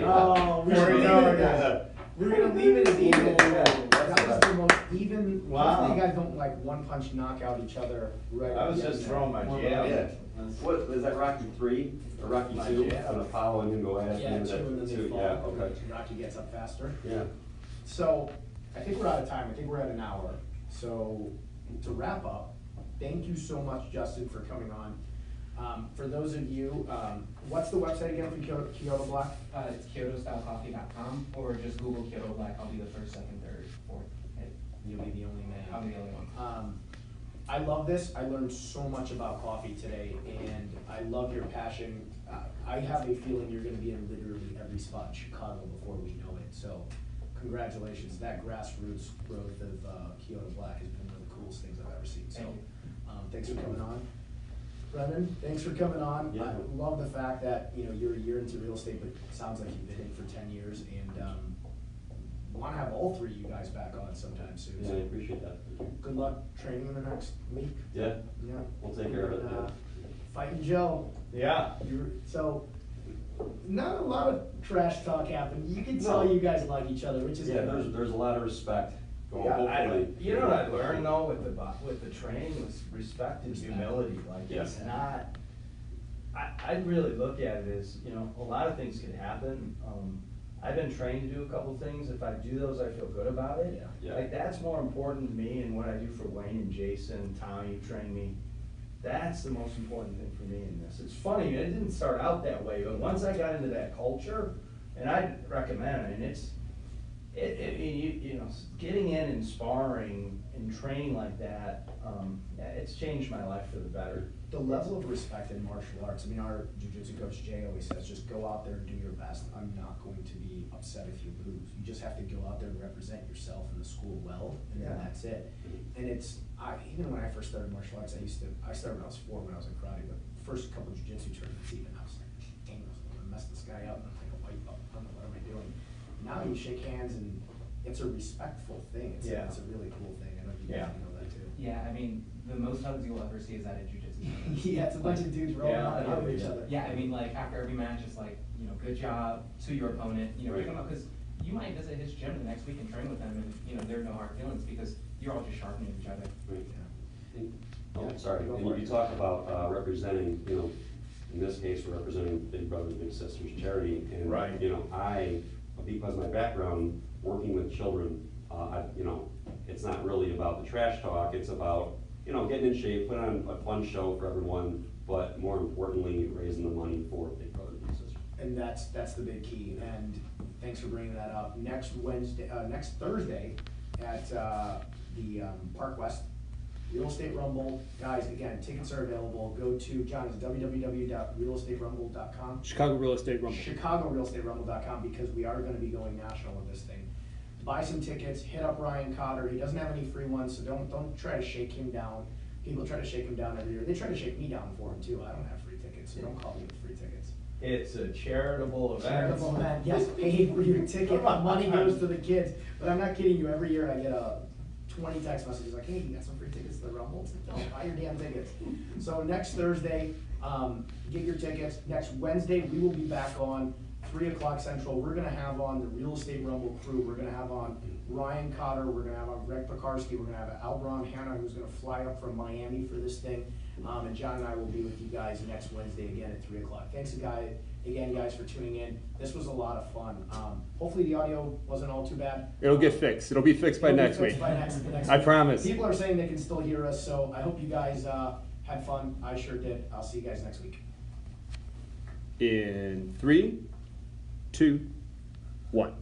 Oh, we There we were go, gonna guys. we're gonna leave it as even. Ooh, That was the most even. Wow. Hopefully you guys don't like one punch knock out each other right. I was at the just end throwing there. my One jab. by Yeah. one. What, is that Rocky 3 or Rocky My 2? jab. On Apollo and then go ahead? Yeah, and 2 and then they two, fall. yeah, okay. Rocky gets up faster. Yeah. So, I think we're out of time, I think we're at an hour. So, to wrap up, thank you so much, Justin, for coming on. For those of you, what's the website again for Kyoto Black? It's KyotoStyleCoffee.com, or just Google Kyoto Black. I'll be the first, second, third, fourth. You'll be the only I'll man. be the only one. I love this, I learned so much about coffee today, and I love your passion. I have a feeling you're gonna be in literally every spot in Chicago before we know it, so congratulations. That grassroots growth of Kyoto Black has been one of the coolest things I've ever seen, so. Thank you. Thanks for coming on. Brendan, thanks for coming on. Yeah. I love the fact that, you know, you're a year into real estate, but it sounds like you've been in it for 10 years, and wanna have all three of you guys back on sometime soon. Yeah, I So appreciate that. good luck training in the next week. Yeah, Yeah. we'll take care of it, And, yeah. Fighting Joe. Yeah. So, not a lot of trash talk happened. You can tell No. you guys like each other, which is Yeah, good. there's a lot of respect. Going, Yeah, hopefully. you know what I learned though with the training was respect and Respect. humility, like it's Yeah. not, I really look at it as, you know, a lot of things can happen. I've been trained to do a couple things, if I do those, I feel good about it. Yeah. Yeah. Like, that's more important to me, and what I do for Wayne and Jason, Tommy, who trained me, that's the most important thing for me in this. It's funny, it didn't start out that way, but once I got into that culture, and I recommend it, and you know, getting in and sparring and training like that, yeah, it's changed my life for the better. The level of respect in martial arts, I mean, our jiu-jitsu coach Jay always says, just go out there and do your best. I'm not going to be upset if you lose. You just have to go out there and represent yourself and the school well, and then Yeah. that's it. And even when I first started martial arts, I started when I was 4 when I was in karate, but the first couple of jiu-jitsu tournaments even, I was like, dang, I'm gonna mess this guy up, and I'm like a white belt, I don't know, what am I doing? Now you shake hands and it's a respectful thing. It's Yeah. a really cool thing. I know you Yeah. guys know that too. Yeah, I mean, the most hugs you'll ever see is at a jujitsu. Yeah, it's a bunch of dudes rolling Yeah, out and yeah, hugging each yeah. other. Yeah, I mean, like, after every match, it's like, you know, good job to your opponent, you know, pick Right. them up, because you might visit his gym the next week and train with them, and, you know, there are no hard feelings, because you're all just sharpening each other. Right. Yeah. Oh, Yeah, sorry, go and for you it. talk about representing, you know, in this case, we're representing Big Brothers Big Sisters charity, and, Right. you know, because of my background, working with children, you know, it's not really about the trash talk, it's about, you know, getting in shape, putting on a fun show for everyone, but more importantly, raising the money for Big Brothers Big Sisters. And that's the big key, and thanks for bringing that up. Next Thursday at the Park West Real Estate Rumble. Guys, again, tickets are available. Go to, John, is www.realestaterumble.com? Chicago Real Estate Rumble. ChicagoRealEstateRumble.com, because we are gonna be going national with this thing. Buy some tickets, hit up Ryan Cotter. He doesn't have any free ones, so don't try to shake him down. People try to shake him down every year. They try to shake me down for him too. I don't have free tickets, so don't call me with free tickets. It's a charitable event. Charitable event, yes, paid for your ticket, money goes to the kids. But I'm not kidding you, every year I get 20 text messages like, hey, you got some free tickets to the Rumble? It's like, no, buy your damn tickets. So next Thursday, get your tickets. Next Wednesday, we will be back on 3 o'clock Central. We're gonna have on the Real Estate Rumble crew. We're gonna have on Ryan Cotter. We're gonna have on Greg Pekarsky. We're gonna have Albron Hanna, who's gonna fly up from Miami for this thing. And John and I will be with you guys next Wednesday again at 3 o'clock. Thanks again, guys, for tuning in. This was a lot of fun. Hopefully the audio wasn't all too bad. It'll get fixed. It'll be fixed by It'll be next fixed week. by next I week. promise. People are saying they can still hear us, so I hope you guys had fun. I sure did. I'll see you guys next week. In 3, 2, 1.